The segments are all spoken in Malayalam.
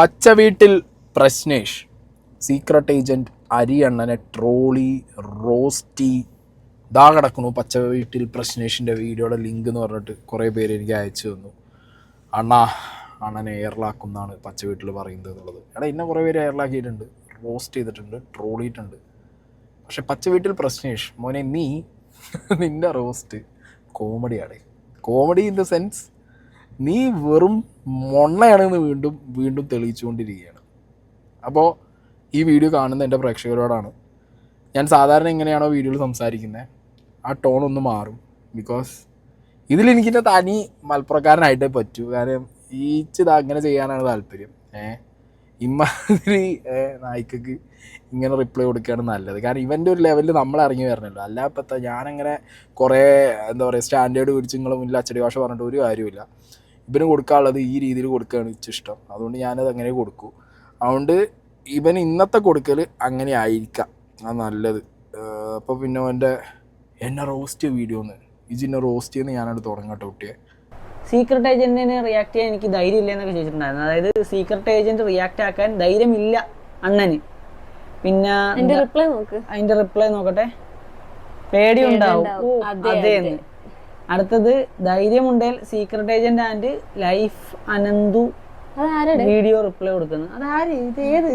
പച്ചവീട്ടിൽ പ്രശ്നേഷ് സീക്രട്ട് ഏജന്റ് അരിയണ്ണനെ ട്രോളി റോസ്റ്റി ഇതാ കിടക്കുന്നു. പച്ചവീട്ടിൽ പ്രശ്നേഷിൻ്റെ വീഡിയോയുടെ ലിങ്ക് എന്ന് പറഞ്ഞിട്ട് കുറേ പേര് എനിക്ക് അയച്ചു തന്നു. അണ്ണനെ എയർലാക്കുന്നാണ് പച്ചവീട്ടിൽ പറയുന്നത് എന്നുള്ളത്. എടാ ഇന്നെ കുറേ പേര് എയർലാക്കിയിട്ടുണ്ട്, റോസ്റ്റ് ചെയ്തിട്ടുണ്ട്, ട്രോളിയിട്ടുണ്ട്. പക്ഷെ പച്ചവീട്ടിൽ പ്രശ്നേഷ് മോനെ നിൻ്റെ റോസ്റ്റ് കോമഡിയാണ്. കോമഡി ഇൻ ദ സെൻസ് നീ വെറും മൊണ്ണയാണെന്ന് വീണ്ടും വീണ്ടും തെളിയിച്ചുകൊണ്ടിരിക്കുകയാണ്. അപ്പോൾ ഈ വീഡിയോ കാണുന്ന എൻ്റെ പ്രേക്ഷകരോടാണ്, ഞാൻ സാധാരണ എങ്ങനെയാണോ വീഡിയോയിൽ സംസാരിക്കുന്നത് ആ ടോൺ ഒന്ന് മാറും. ബിക്കോസ് ഇതിലെനിക്കിൻ്റെ തനി മലപ്പുറക്കാരനായിട്ടേ പറ്റൂ. കാരണം ഈച്ചിത് അങ്ങനെ ചെയ്യാനാണ് താല്പര്യം. ഇമ്മാതിരി നായിക്കക്ക് ഇങ്ങനെ റിപ്ലൈ കൊടുക്കുകയാണ് നല്ലത്. കാരണം ഇവൻ്റെ ഒരു ലെവലിൽ നമ്മൾ ഇറങ്ങി വരണമല്ലോ. അല്ലാപ്പത്ത ഞാനങ്ങനെ കുറേ എന്താ പറയുക സ്റ്റാൻഡേർഡ് പിടിച്ച് നിങ്ങളെ മുന്നിൽ അച്ചടി ഭാഷ പറഞ്ഞിട്ട് ഒരു കാര്യമില്ല. ഇവന് കൊടുക്കാനുള്ളത് ഈ രീതിയിൽ കൊടുക്കുകയാണ് ഇഷ്ടം. അതുകൊണ്ട് ഞാനത് അങ്ങനെ കൊടുക്കൂ. അതുകൊണ്ട് ഇവന് ഇന്നത്തെ കൊടുക്കൽ അങ്ങനെ ആയിരിക്കാം അത് നല്ലത്. അപ്പോൾ പിന്നെ എന്നെ റോസ്റ്റ് വീഡിയോന്ന് ഇജിന്നെ റോസ്റ്റ് ചെയ്യുന്ന ഞാനത് തുടങ്ങട്ടെ കുട്ടിയെ. സീക്രട്ട് ഏജന്റിനെ റിയാക്ട് ചെയ്യാൻ എനിക്ക് ധൈര്യം ഇല്ല എന്നൊക്കെ ചോദിച്ചിട്ടുണ്ടായിരുന്നു. അതായത് സീക്രട്ട് ഏജന്റ് റിയാക്ട് ആക്കാൻ ധൈര്യമില്ല അണ്ണന്. പിന്നെ അതിന്റെ റിപ്ലൈ നോക്കട്ടെ. പേടിയുണ്ടാവും. അതേന്ന്. അടുത്തത് ധൈര്യമുണ്ടേൽ secret agent and life Ananthu video reply കൊടുക്കുന്നു. അതാര്? ഇത് ഏത്?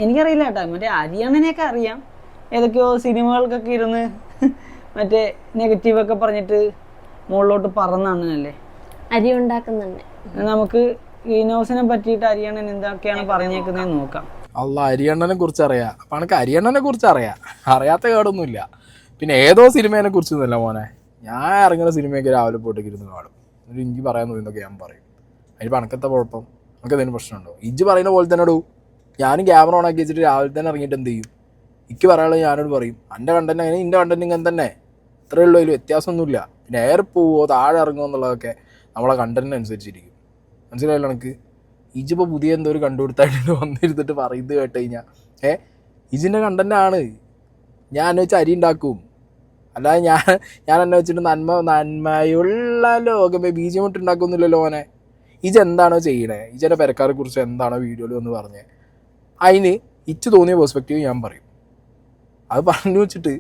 എനിക്കറിയില്ല കേട്ടോ. മറ്റേ അരിയണ്ണനെയൊക്കെ അറിയാം. ഏതൊക്കെയോ സിനിമകൾക്കൊക്കെ ഇരുന്ന് മറ്റേ നെഗറ്റീവൊക്കെ പറഞ്ഞിട്ട് മുകളിലോട്ട് പറന്നല്ലേ അരി ഉണ്ടാക്കുന്നുണ്ട്. നമുക്ക് ഇനോസിനെ പറ്റിയിട്ട് അരിയണ്ണൻ എന്തൊക്കെയാണ് പറഞ്ഞേക്കുന്നതെന്ന് നോക്കാം. അല്ല, അരിയണ്ണനെ കുറിച്ച് അറിയാം. അപ്പം എനിക്ക് അരിയണ്ണനെ കുറിച്ച് അറിയാത്ത കേടൊന്നുമില്ല. പിന്നെ ഏതോ സിനിമേനെ കുറിച്ചൊന്നുമല്ല മോനെ. ഞാൻ ഇറങ്ങുന്ന സിനിമയൊക്കെ രാവിലെ പോയിട്ടൊക്കെ ഇരുന്ന് കാണും. എന്നിട്ട് എനിക്ക് പറയാൻ തോന്നുന്നതൊക്കെ ഞാൻ പറയും. അതിന് പണക്കത്തെ കുഴപ്പം നമുക്ക് എന്തെങ്കിലും പ്രശ്നമുണ്ടോ? ഇജ്ജ് പറയുന്ന പോലെ തന്നെ ഇടൂ. ഞാനും ക്യാമറ ഓൺ ആക്കി വെച്ചിട്ട് രാവിലെ തന്നെ ഇറങ്ങിയിട്ട് എന്ത് ചെയ്യും? എനിക്ക് പറയാനുള്ളത് ഞാനോട് പറയും. എൻ്റെ കണ്ടന്റ് അങ്ങനെ ഇൻ്റെ കണ്ടന്റ് ഇങ്ങനെ തന്നെ, ഇത്രയേ ഉള്ളൂ. അതിൽ വ്യത്യാസമൊന്നുമില്ല. പിന്നെ എയർ പോവോ താഴെ ഇറങ്ങുമോ എന്നുള്ളതൊക്കെ നമ്മളെ കണ്ടന്റിനനുസരിച്ചിരിക്കും. മനസ്സിലായല്ലോ എനിക്ക്? ഇജിപ്പോൾ പുതിയ എന്തോ ഒരു കണ്ടുപിടുത്തായിട്ട് വന്നിരുന്നിട്ട് പറയുന്നത് കേട്ട് കഴിഞ്ഞാൽ ഇജിൻ്റെ കണ്ടന്റാണ്. ഞാൻ എന്നെ വെച്ച് അരി ഉണ്ടാക്കും. അല്ലാതെ ഞാൻ എന്നെ വെച്ചിട്ട് നന്മയുള്ള ലോകമേ ബീജം ഇട്ട് ഉണ്ടാക്കുന്നില്ലല്ലോ മോനെ. ഇജ് എന്താണോ ചെയ്യണേ, ഇജൻ്റെ പെരക്കാരെ കുറിച്ച് എന്താണോ വീഡിയോയിൽ ഒന്ന് പറഞ്ഞേ, അതിന് ഇച്ച് തോന്നിയ പെർസ്പെക്റ്റീവ് ഞാൻ പറയും. അത് പറഞ്ഞു വെച്ചിട്ട്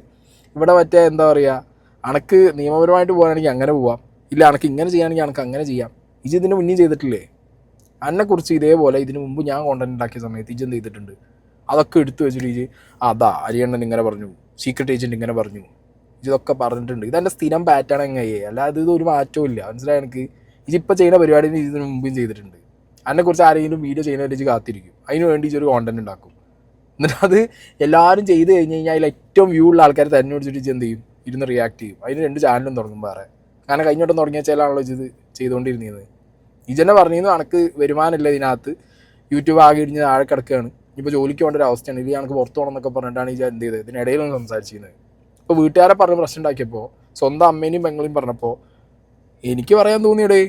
ഇവിടെ മറ്റേ എന്താ പറയുക, അനക്ക് നിയമപരമായിട്ട് പോകാനാണെങ്കിൽ അങ്ങനെ പോവാം, ഇല്ല അനക്ക് ഇങ്ങനെ ചെയ്യാണെങ്കിൽ അനക്ക് അങ്ങനെ ചെയ്യാം. ഇജ് ഇതിന് മുന്നേ ചെയ്തിട്ടില്ലേ? എന്നെക്കുറിച്ച് ഇതേപോലെ ഇതിന് മുമ്പ് ഞാൻ കോണ്ടന്റ് ഉണ്ടാക്കിയ സമയത്ത് ഇജ് എന്ത് ചെയ്തിട്ടുണ്ട്? അതൊക്കെ എടുത്തു വെച്ചിട്ട് ഇജ് അരിയണ്ണൻ ഇങ്ങനെ പറഞ്ഞു, സീക്രട്ട് ഏജന്റ് ഇങ്ങനെ പറഞ്ഞു, ഇതൊക്കെ പറഞ്ഞിട്ടുണ്ട്. ഇതെൻ്റെ സ്ഥിരം പാറ്റേൺ എങ്ങനെ. അല്ലാതെ ഇതൊരു മാറ്റവും ഇല്ല. മനസ്സിലായി എനിക്ക്? ഇതിപ്പോൾ ചെയ്യുന്ന പരിപാടി ഇതിന് മുമ്പും ചെയ്തിട്ടുണ്ട്. അതിനെക്കുറിച്ച് ആരെങ്കിലും വീഡിയോ ചെയ്യുന്നതിന് ഇജ് കാത്തിരിക്കും. അതിന് വേണ്ടി ഇതൊരു കോണ്ടന്റ് ഉണ്ടാക്കും. എന്നിട്ട് അത് എല്ലാവരും ചെയ്ത് കഴിഞ്ഞ് കഴിഞ്ഞാൽ അതിൽ ഏറ്റവും വ്യൂ ഉള്ള ആൾക്കാർ തന്നെ പിടിച്ചിട്ട് എന്ത് ചെയ്യും? ഇരുന്ന് റിയാക്ട് ചെയ്യും. അതിന് 2 ചാനലും തുടങ്ങും വേറെ. കാരണം കഴിഞ്ഞോട്ടം തുടങ്ങിയ വെച്ചാലാണല്ലോ ഇത് ചെയ്തുകൊണ്ടിരുന്നത്. ഇജന്നെ പറഞ്ഞിരുന്നു അനക്ക് വരുമാനമില്ല ഇതിനകത്ത്, യൂട്യൂബ് ആകെ ഇടിഞ്ഞ് താഴെ കിടക്കുകയാണ്, ഇപ്പോൾ ജോലിക്ക് പോകേണ്ട ഒരു അവസ്ഥയാണ്, ഇത് ഞങ്ങൾക്ക് പുറത്ത് പോകണം എന്നൊക്കെ പറഞ്ഞിട്ടാണ് ഈ എന്ത് ചെയ്തത് ഇതിനിടയിലൊന്നും സംസാരിച്ചിരുന്നത്. ഇപ്പോൾ വീട്ടുകാരെ പറഞ്ഞ് പ്രശ്നം ഉണ്ടാക്കിയപ്പോൾ സ്വന്തം അമ്മേനെയും പെങ്ങളെയും പറഞ്ഞപ്പോൾ എനിക്ക് പറയാൻ തോന്നിയടേ.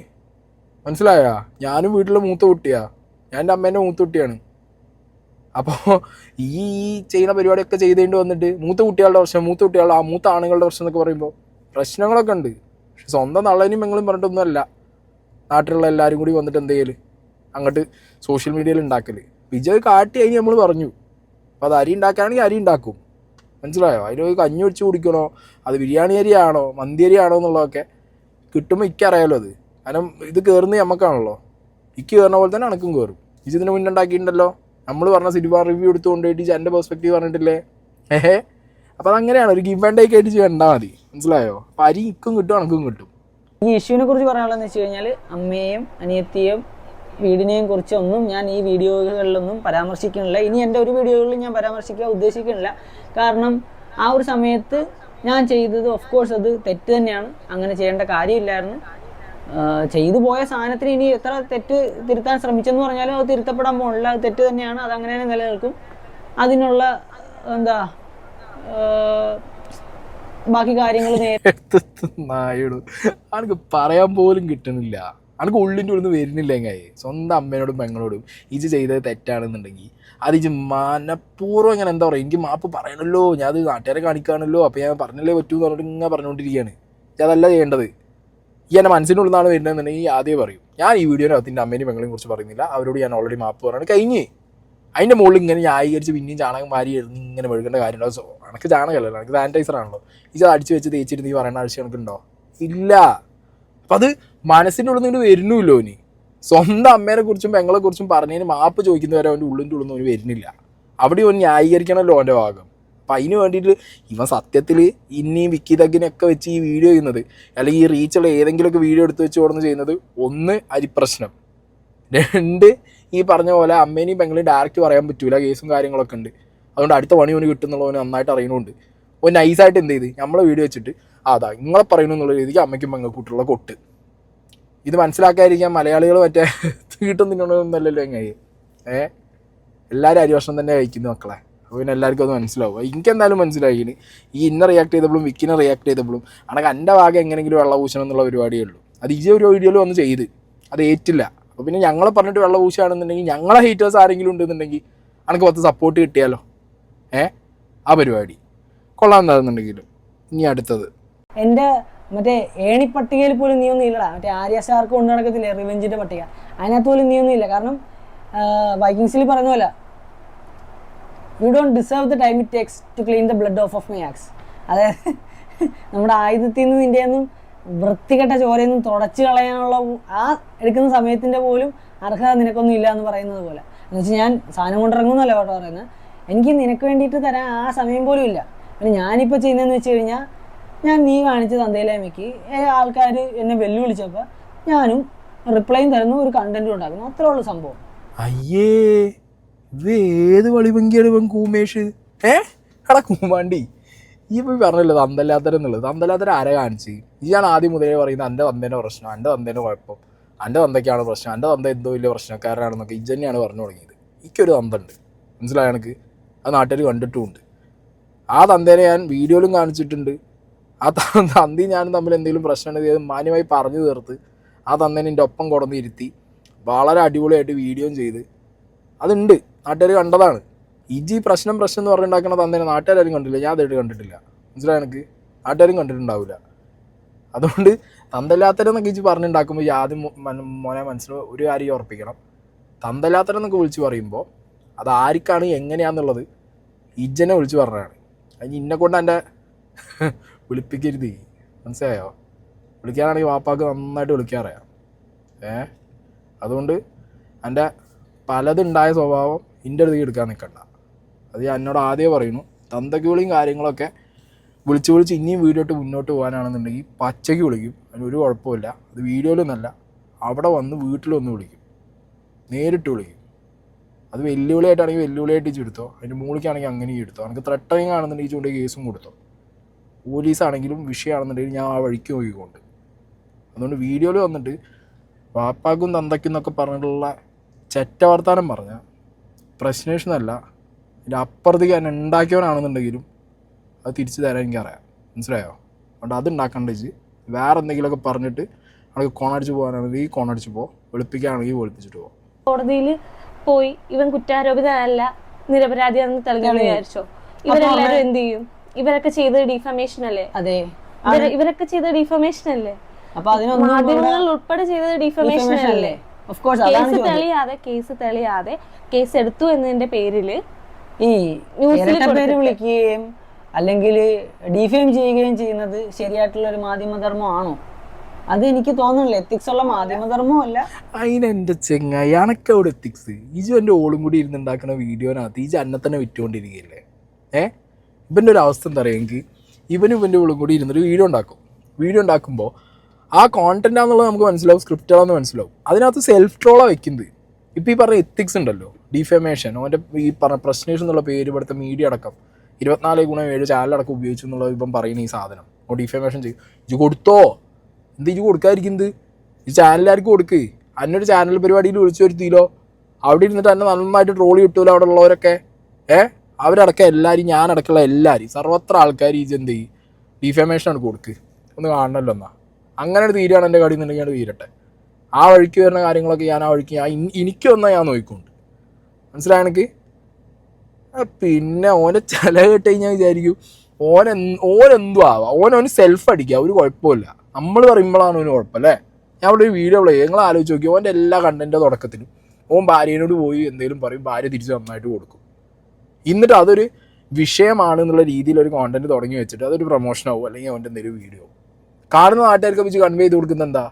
മനസ്സിലായാ? ഞാനും വീട്ടിലെ മൂത്ത കുട്ടിയാ. ഞാൻ എൻ്റെ അമ്മേൻ്റെ മൂത്ത കുട്ടിയാണ്. അപ്പോൾ ഈ ചെയ്യുന്ന പരിപാടിയൊക്കെ ചെയ്തേണ്ടി വന്നിട്ട് മൂത്ത കുട്ടികളുടെ പ്രശ്നം, മൂത്ത ആണുങ്ങളുടെ പ്രശ്നം എന്നൊക്കെ പറയുമ്പോൾ പ്രശ്നങ്ങളൊക്കെ ഉണ്ട്. പക്ഷെ സ്വന്തം നള്ളനും പെങ്ങളും പറഞ്ഞിട്ടൊന്നുമല്ല നാട്ടിലുള്ള എല്ലാവരും കൂടി വന്നിട്ട് എന്ത് ചെയ്യൽ അങ്ങോട്ട് സോഷ്യൽ മീഡിയയിൽ ഉണ്ടാക്കൽ. വിജയ് കാട്ടി കഴിഞ്ഞ് നമ്മൾ പറഞ്ഞു. അപ്പോൾ അത് അരി ഉണ്ടാക്കുകയാണെങ്കിൽ അരി ഉണ്ടാക്കും. മനസ്സിലായോ? അതിന് കഞ്ഞി ഒഴിച്ച് കുടിക്കണോ, അത് ബിരിയാണി അരിയാണോ മന്തി അരിയാണോ എന്നുള്ളതൊക്കെ കിട്ടുമ്പോൾ അറിയാമല്ലോ. അത് കാരണം ഇത് കയറുന്നത് നമുക്കാണല്ലോ. കയറുന്ന പോലെ തന്നെ അനക്കും കയറും. ഇതിന് മുന്നേ ഉണ്ടാക്കിയിട്ടുണ്ടല്ലോ. നമ്മൾ പറഞ്ഞ സിനിമ റിവ്യൂ എടുത്തുകൊണ്ടിട്ട് എൻ്റെ പെർസ്പെക്റ്റീവ് പറഞ്ഞിട്ടില്ലേ. അപ്പോൾ അതങ്ങനെയാണ്, ഒരു ഗിവ് ആൻഡ് ടേക്ക് ആയിട്ട് ചെയ്യണ്ടാൽ മതി. മനസ്സിലായോ? അപ്പോൾ അരി ഇക്കും കിട്ടും അനക്കും കിട്ടും. ഈ ഇഷ്യൂവിനെ കുറിച്ച് പറയാനുള്ളതെന്ന് വെച്ച് കഴിഞ്ഞാൽ അമ്മയെയും അനിയത്തിയെയും വീടിനെയും കുറിച്ചൊന്നും ഞാൻ ഈ വീഡിയോകളിലൊന്നും പരാമർശിക്കുന്നില്ല. ഇനി എൻ്റെ ഒരു വീഡിയോകളിലും ഞാൻ പരാമർശിക്കാൻ ഉദ്ദേശിക്കുന്നില്ല. കാരണം ആ ഒരു സമയത്ത് ഞാൻ ചെയ്തത് ഓഫ് കോഴ്സ് അത് തെറ്റ് തന്നെയാണ്. അങ്ങനെ ചെയ്യേണ്ട കാര്യമില്ലായിരുന്നു. ചെയ്തു പോയ സാധനത്തിന് ഇനി എത്ര തെറ്റ് തിരുത്താൻ ശ്രമിച്ചെന്ന് പറഞ്ഞാലും അത് തിരുത്തപ്പെടാൻ പോകുന്നില്ല. അത് തെറ്റ് തന്നെയാണ്. അത് അങ്ങനെ തന്നെ നിലനിൽക്കും. അതിനുള്ള എന്താ ബാക്കി കാര്യങ്ങൾ എനിക്ക് പറയാൻ പോലും കിട്ടുന്നില്ല. എനിക്ക് ഉള്ളിൻ്റെ ഉള്ളിൽ നിന്ന് വരുന്നില്ല. എങ്ങനെ സ്വന്തം അമ്മേനോടും പെങ്ങളോടും ഇത് ചെയ്തത് തെറ്റാണെന്നുണ്ടെങ്കിൽ അത് ഇജ് മനഃപൂർവ്വം ഇങ്ങനെ എന്താ പറയുക, എനിക്ക് മാപ്പ് പറയണല്ലോ, ഞാൻ അത് നാട്ടുകാരെ കാണിക്കുകയാണല്ലോ, അപ്പോൾ ഞാൻ പറഞ്ഞല്ലേ പറ്റൂ എന്ന് പറഞ്ഞിട്ട് ഇങ്ങനെ പറഞ്ഞുകൊണ്ടിരിക്കുകയാണ്. അതല്ല ചെയ്യേണ്ടത്. ഈ എൻ്റെ മനസ്സിൻ്റെ ഉള്ളിൽ നിന്നാണ് വരുന്നതെന്നുണ്ടെങ്കിൽ ആദ്യമേ പറയും. ഞാൻ ഈ വീഡിയോനകത്ത് എൻ്റെ അമ്മേനെയും പെങ്ങളെയും കുറിച്ച് പറയുന്നില്ല, അവരോട് ഞാൻ ഓൾറെഡി മാപ്പ് പറഞ്ഞാണ് കഴിഞ്ഞ്. അതിൻ്റെ മുകളിൽ ഇങ്ങനെ ന്യായീകരിച്ച് പിന്നെയും ചാണകം മാരി എഴുതി ഇങ്ങനെ മെഴുകേണ്ട കാര്യമുണ്ടോ? എനിക്ക് ചാണകമല്ലല്ലോ, എനിക്ക് സാനിറ്റൈസർ ആണല്ലോ. ഇത് അടിച്ച് വെച്ച് തേച്ചിട്ട് നീ പറയേണ്ട ആവശ്യം എനിക്കുണ്ടോ? ഇല്ല. അപ്പം അത് മനസ്സിൻ്റെ ഉള്ളിൽ നിന്ന് വരുന്നില്ലോ. ഇനി സ്വന്തം അമ്മേനെ കുറിച്ചും പെങ്ങളെ കുറിച്ചും പറഞ്ഞതിന് മാപ്പ് ചോദിക്കുന്നവരെ അവൻ്റെ ഉള്ളിൻ്റെ ഉള്ളിൽ നിന്ന് വരുന്നില്ല. അവിടെ ഒന്ന് ന്യായീകരിക്കണമല്ലോ അവൻ്റെ ഭാഗം. അപ്പം അതിന് വേണ്ടിയിട്ട് ഇവൻ സത്യത്തിൽ ഇനിയും വിക്കി തഗ്ഗിനൊക്കെ വെച്ച് ഈ വീഡിയോ ചെയ്യുന്നത്, അല്ലെങ്കിൽ ഈ റീച്ചുള്ള ഏതെങ്കിലുമൊക്കെ വീഡിയോ എടുത്ത് വെച്ച് കൊടുന്ന് ചെയ്യുന്നത്, ഒന്ന് അരിപ്രശ്നം, രണ്ട് ഈ പറഞ്ഞ പോലെ അമ്മേനെയും പെങ്ങളെയും ഡയറക്റ്റ് പറയാൻ പറ്റൂല, കേസും കാര്യങ്ങളൊക്കെ ഉണ്ട്. അതുകൊണ്ട് അടുത്ത പണി ഓന് കിട്ടുന്നുള്ളവന് നന്നായിട്ട് അറിയണമുണ്ട്. ഒരു നൈസായിട്ട് എന്ത് ചെയ്ത് നമ്മളെ വീഡിയോ വെച്ചിട്ട് അതാ നിങ്ങളെ പറയുന്നു എന്നുള്ള രീതിക്ക് അമ്മയ്ക്കും പെങ്ങൾക്കൂട്ടുള്ള കൊട്ട്. ഇത് മനസ്സിലാക്കാതിരിക്കാൻ മലയാളികൾ മറ്റേ തീട്ടം തിന്നണമെന്നല്ലല്ലോ എങ്ങനെ എല്ലാവരും അരിവർഷം തന്നെ കഴിക്കുന്നു മക്കളെ. അപ്പോൾ പിന്നെ എല്ലാവർക്കും അത് മനസ്സിലാവും. എനിക്കെന്തായാലും മനസ്സിലായിന് ഈ ഇന്നെ റിയാക്ട് ചെയ്തപ്പോഴും വിക്കിനെ റിയാക്ട് ചെയ്തപ്പോഴും അണക്ക് എൻ്റെ ഭാഗം എങ്ങനെയെങ്കിലും വെള്ളം പൂശണം എന്നുള്ള പരിപാടിയേ ഉള്ളൂ. അത് ഈ ഒരു വീഡിയോയിൽ വന്ന് ചെയ്ത് അത് ഏറ്റില്ല. അപ്പോൾ പിന്നെ ഞങ്ങളെ പറഞ്ഞിട്ട് വെള്ളം പൂശുകയാണെന്നുണ്ടെങ്കിൽ ഞങ്ങളെ ഹേറ്റേഴ്സ് ആരെങ്കിലും ഉണ്ടെന്നുണ്ടെങ്കിൽ അനക്ക് 10 സപ്പോർട്ട് കിട്ടിയാലോ. ആ പരിപാടി കൊള്ളാമെന്നാണെന്നുണ്ടെങ്കിലും. ഇനി അടുത്തത് എൻ്റെ മറ്റേ ഏണിപ്പട്ടികയിൽ പോലും നീ ഒന്നും ഇല്ലടാ. മറ്റേ ആര്യ സ്റ്റാർക്ക് കൊണ്ട് നടക്കത്തില്ലേ റിവെഞ്ചിൻ്റെ പട്ടിക, അതിനകത്ത് പോലും നീ ഒന്നും ഇല്ല. കാരണം വൈക്കിങ്സിൽ പറയുന്ന പോലെ you don't deserve the time it takes to clean the blood of my axe. അതായത് നമ്മുടെ ആയുധത്തിൽ നിന്ന് നിൻ്റെ ഒന്നും വൃത്തികെട്ട ചോരയൊന്നും തുടച്ച് കളയാനുള്ള ആ എടുക്കുന്ന സമയത്തിൻ്റെ പോലും അർഹത നിനക്കൊന്നും ഇല്ല എന്ന് പറയുന്നത് പോലെ. എന്ന് വെച്ചാൽ ഞാൻ സാധനം കൊണ്ടിറങ്ങുന്നല്ല കേട്ടോ പറയുന്നത്, എനിക്ക് നിനക്ക് വേണ്ടിയിട്ട് തരാൻ ആ സമയം പോലും ഇല്ല. പിന്നെ ഞാനിപ്പോൾ ചെയ്യുന്നതെന്ന് വെച്ച് കഴിഞ്ഞാൽ ഞാൻ നീ കാണിച്ച തന്തയിലേമയ്ക്ക് ആൾക്കാർ എന്നെ വെല്ലുവിളിച്ചപ്പോൾ ഞാനും റിപ്ലൈയും തരുന്നു, ഒരു കണ്ടന്റും ഉണ്ടാക്കുന്നു, അത്രേ ഉള്ളൂ സംഭവം. അയ്യേ ഇത് ഏത് വളിഭംഗിയാണ് ഇവൻ കൂമേഷ്? എടാ കൂമാണ്ടി, ഈ പോയി പറഞ്ഞല്ലോ തന്തല്ലാത്തരം എന്നുള്ളത്. തന്തല്ലാത്തരം ആരെ കാണിച്ച്? ഈ ഞാൻ ആദ്യം മുതലേ പറയുന്നത് എൻ്റെ തന്തേൻ്റെ പ്രശ്നം, എൻ്റെ തന്തേൻ്റെ കുഴപ്പം, എൻ്റെ തന്തയ്ക്കാണ് പ്രശ്നം, എൻ്റെ തന്ത എന്തോ വലിയ പ്രശ്നക്കാരനാണെന്നൊക്കെ ഇത് തന്നെയാണ് പറഞ്ഞു തുടങ്ങിയത്. എനിക്കൊരു തന്തയുണ്ട്, മനസ്സിലായ എനിക്ക്? അത് നാട്ടുകാർ കണ്ടിട്ടുമുണ്ട്. ആ തന്തേനെ ഞാൻ വീഡിയോയിലും കാണിച്ചിട്ടുണ്ട്. ആ തന്തി ഞാനും തമ്മിൽ എന്തെങ്കിലും പ്രശ്നം ചെയ്ത് മാന്യമായി പറഞ്ഞു തീർത്ത് ആ തന്തേനെ എൻ്റെ ഒപ്പം കൊണ്ടുവന്നിരുത്തി വളരെ അടിപൊളിയായിട്ട് വീഡിയോയും ചെയ്ത് അതുണ്ട്, നാട്ടുകാർ കണ്ടതാണ്. ഇജി പ്രശ്നം എന്ന് പറഞ്ഞുണ്ടാക്കുന്ന തന്തേനെ നാട്ടുകാരും കണ്ടില്ല, ഞാൻ അതായിട്ട് കണ്ടിട്ടില്ല. മനസ്സിലായ എനിക്ക്? നാട്ടുകാരും കണ്ടിട്ടുണ്ടാവില്ല. അതുകൊണ്ട് തന്തല്ലാത്തരെന്നൊക്കെ ഇജി പറഞ്ഞുണ്ടാക്കുമ്പോൾ ആദ്യം മോനെ മനസ്സിൽ ഒരു കാര്യം ഉറപ്പിക്കണം, തന്തല്ലാത്തരെന്നൊക്കെ വിളിച്ച് പറയുമ്പോൾ അത് ആർക്കാണ് എങ്ങനെയാണെന്നുള്ളത് ഇജ്ജനെ വിളിച്ച് പറഞ്ഞതാണ്. അതിന് ഇന്നെ കൊണ്ട് എൻ്റെ വിളിപ്പിക്കരുത്, മനസ്സിലായോ? വിളിക്കാനാണെങ്കിൽ വാപ്പാക്ക് നന്നായിട്ട് വിളിക്കാറിയാം. അതുകൊണ്ട് എൻ്റെ പലതുണ്ടായ സ്വഭാവം എൻ്റെ അടുത്തേക്ക് എടുക്കാൻ നിൽക്കണ്ട. അത് ഞാൻ എന്നോട് ആദ്യമേ പറയുന്നു. തന്തയ്ക്ക് വിളിയും കാര്യങ്ങളൊക്കെ വിളിച്ച് ഇനിയും വീഡിയോ ഇട്ട് മുന്നോട്ട് പോകാനാണെന്നുണ്ടെങ്കിൽ പച്ചയ്ക്ക് വിളിക്കും, അതിനൊരു കുഴപ്പമില്ല. അത് വീഡിയോയിലൊന്നല്ല, അവിടെ വന്ന് വീട്ടിൽ വന്ന് വിളിക്കും, നേരിട്ട് വിളിക്കും. അത് വെല്ലുവിളിയായിട്ടാണെങ്കിൽ വെല്ലുവിളിയായിട്ട് ചുരുത്തോ, അതിൻ്റെ മൂളിക്കാണെങ്കിൽ അങ്ങനെ എടുത്തോ. എനിക്ക് ത്രെട്ടനിങ് ആണെന്നുണ്ടെങ്കിൽ ചൂണ്ടി കേസും കൊടുത്തോ. പോലീസാണെങ്കിലും വിഷയമാണെന്നുണ്ടെങ്കിൽ ഞാൻ ആ വഴിക്ക് നോക്കിക്കൊണ്ട്. അതുകൊണ്ട് വീഡിയോയിൽ വന്നിട്ട് വാപ്പാക്കും തന്തയ്ക്കും എന്നൊക്കെ പറഞ്ഞിട്ടുള്ള ചെറ്റ വർത്താനം പറഞ്ഞാൽ പ്രശ്നേഷനല്ല, ഇതിൻ്റെ അപ്പുറത്തേക്ക് തന്നെ ഉണ്ടാക്കിയവനാണെന്നുണ്ടെങ്കിലും അത് തിരിച്ചു തരാൻ എനിക്കറിയാം, മനസ്സിലായോ? അതുകൊണ്ട് അത് ഉണ്ടാക്കണ്ടേച്ച് വേറെ എന്തെങ്കിലുമൊക്കെ പറഞ്ഞിട്ട് നമുക്ക് കോണടിച്ച് പോകാനാണെങ്കിൽ കോണടിച്ച് പോ, വെളുപ്പിക്കുകയാണെങ്കിൽ വെളുപ്പിച്ചിട്ട് പോകും. കോടതിയിൽ പോയി ഇവൻ കുറ്റാരോപിതനല്ല നിരപരാധിയാണെന്ന് തെളിഞ്ഞു വിചാരിച്ചോ, ഇവരെല്ലാരും എന്ത് ചെയ്യും? ഇവരൊക്കെ ചെയ്തത് ഡിഫമേഷൻ അല്ലേ? അതെ, ഇവരൊക്കെ ചെയ്ത ഡിഫമേഷൻ അല്ലേ? അപ്പൊ അതിനൊന്നും മാധ്യമങ്ങൾ ഉൾപ്പെടെ ചെയ്തത് ഡിഫമേഷൻ അല്ലേ? കേസ് തെളിയാതെ കേസ് എടുത്തു എന്നതിന്റെ പേരില് ഈ പേര് വിളിക്കുകയും അല്ലെങ്കിൽ ഡിഫെയിം ചെയ്യുകയും ചെയ്യുന്നത് ശരിയായിട്ടുള്ള ഒരു മാധ്യമധർമ്മമാണോ? അത് എനിക്ക് തോന്നുന്നില്ല. എത്തിക്സ് ഉള്ള മാധ്യമധർമ്മവും അല്ല. അതിനെന്റെ ചെങ്ങായി അണക്കവിടെ എത്തിക്സ്. ഈജു എൻ്റെ ഓളും കൂടി ഇരുന്നുണ്ടാക്കുന്ന വീഡിയോനകത്ത് ഈജു അന്നെ തന്നെ വിറ്റുകൊണ്ടിരിക്കുകയല്ലേ. ഇവൻ്റെ ഒരു അവസ്ഥ എന്താ പറയുക, എനിക്ക് ഇവനും ഇവൻ്റെ ഓളും കൂടി ഇരുന്നൊരു വീഡിയോ ഉണ്ടാക്കുമ്പോൾ ആ കോണ്ടന്റ് ആണെന്നുള്ളത് നമുക്ക് മനസ്സിലാവും, സ്ക്രിപ്റ്റാണെന്ന് മനസ്സിലാവും. അതിനകത്ത് സെൽഫ് ട്രോളാണ് വെക്കുന്നത്. ഇപ്പോൾ ഈ പറഞ്ഞ എത്തിക്സ് ഉണ്ടല്ലോ, ഡിഫമേഷൻ, അവൻ്റെ ഈ പറഞ്ഞ പ്രശ്നേഷൻ എന്നുള്ള പേര് ഇവിടുത്തെ മീഡിയ അടക്കം 24/7 ചാനലടക്കം ഉപയോഗിച്ചു എന്നുള്ളത് ഇപ്പം പറയുന്ന ഈ സാധനം ഡിഫമേഷൻ ചെയ്യും. ഇത് കൊടുത്തോ? എന്ത് ഇത് കൊടുക്കാതിരിക്കുന്നത്? ഈ ചാനലുകാർക്ക് കൊടുക്ക്. അന്നൊരു ചാനൽ പരിപാടിയിൽ വിളിച്ചു വരുത്തിയില്ലോ, അവിടെ ഇരുന്നിട്ട് തന്നെ നന്നായിട്ട് ട്രോളി കിട്ടുമല്ലോ അവിടെ ഉള്ളവരൊക്കെ. അവരടക്കം എല്ലാവരും, ഞാനടക്കമുള്ള എല്ലാവരും, സർവത്ര ആൾക്കാർ ഈ എന്ത് ചെയ്യും, ഡിഫമേഷനാണ് കൊടുക്ക്. ഒന്ന് കാണണമല്ലോ എന്നാൽ. അങ്ങനെ ഒരു തീരുകയാണ് എൻ്റെ കടയിൽ നിന്നുണ്ടെങ്കിൽ അത് തീരട്ടെ. ആ വഴിക്ക് വരുന്ന കാര്യങ്ങളൊക്കെ ഞാൻ ആ വഴിക്ക് എനിക്കൊന്നാ ഞാൻ നോക്കിക്കൊണ്ട്, മനസ്സിലായ എനിക്ക്? പിന്നെ ഓനെ ചില കേട്ട് കഴിഞ്ഞാൽ വിചാരിക്കും ഓനെന്തും ആവാം, ഓന് സെൽഫ് അടിക്കുക, ഒരു കുഴപ്പമില്ല. നമ്മൾ പറയുമ്പോഴാണ് അവന് കുഴപ്പമല്ലേ. ഞാൻ അവിടെ ഒരു വീഡിയോ പ്ലേ നിങ്ങൾ ആലോചിച്ച് നോക്കി, ഓൻ്റെ എല്ലാ കണ്ടൻറ്റിൻ്റെ തുടക്കത്തിലും ഓൻ ഭാര്യേനോട് പോയി എന്തെങ്കിലും പറയും, ഭാര്യ തിരിച്ച് നന്നായിട്ട് കൊടുക്കും. എന്നിട്ട് അതൊരു വിഷയമാണ് എന്നുള്ള രീതിയിൽ ഒരു കോണ്ടന്റ് തുടങ്ങി വെച്ചിട്ട് അതൊരു പ്രൊമോഷൻ ആവും, അല്ലെങ്കിൽ അവൻ്റെ എന്തെങ്കിലും വീഡിയോ കാണുന്ന നാട്ടുകാർക്ക് വെച്ച് കൺവേ ചെയ്ത് കൊടുക്കുന്ന എന്താ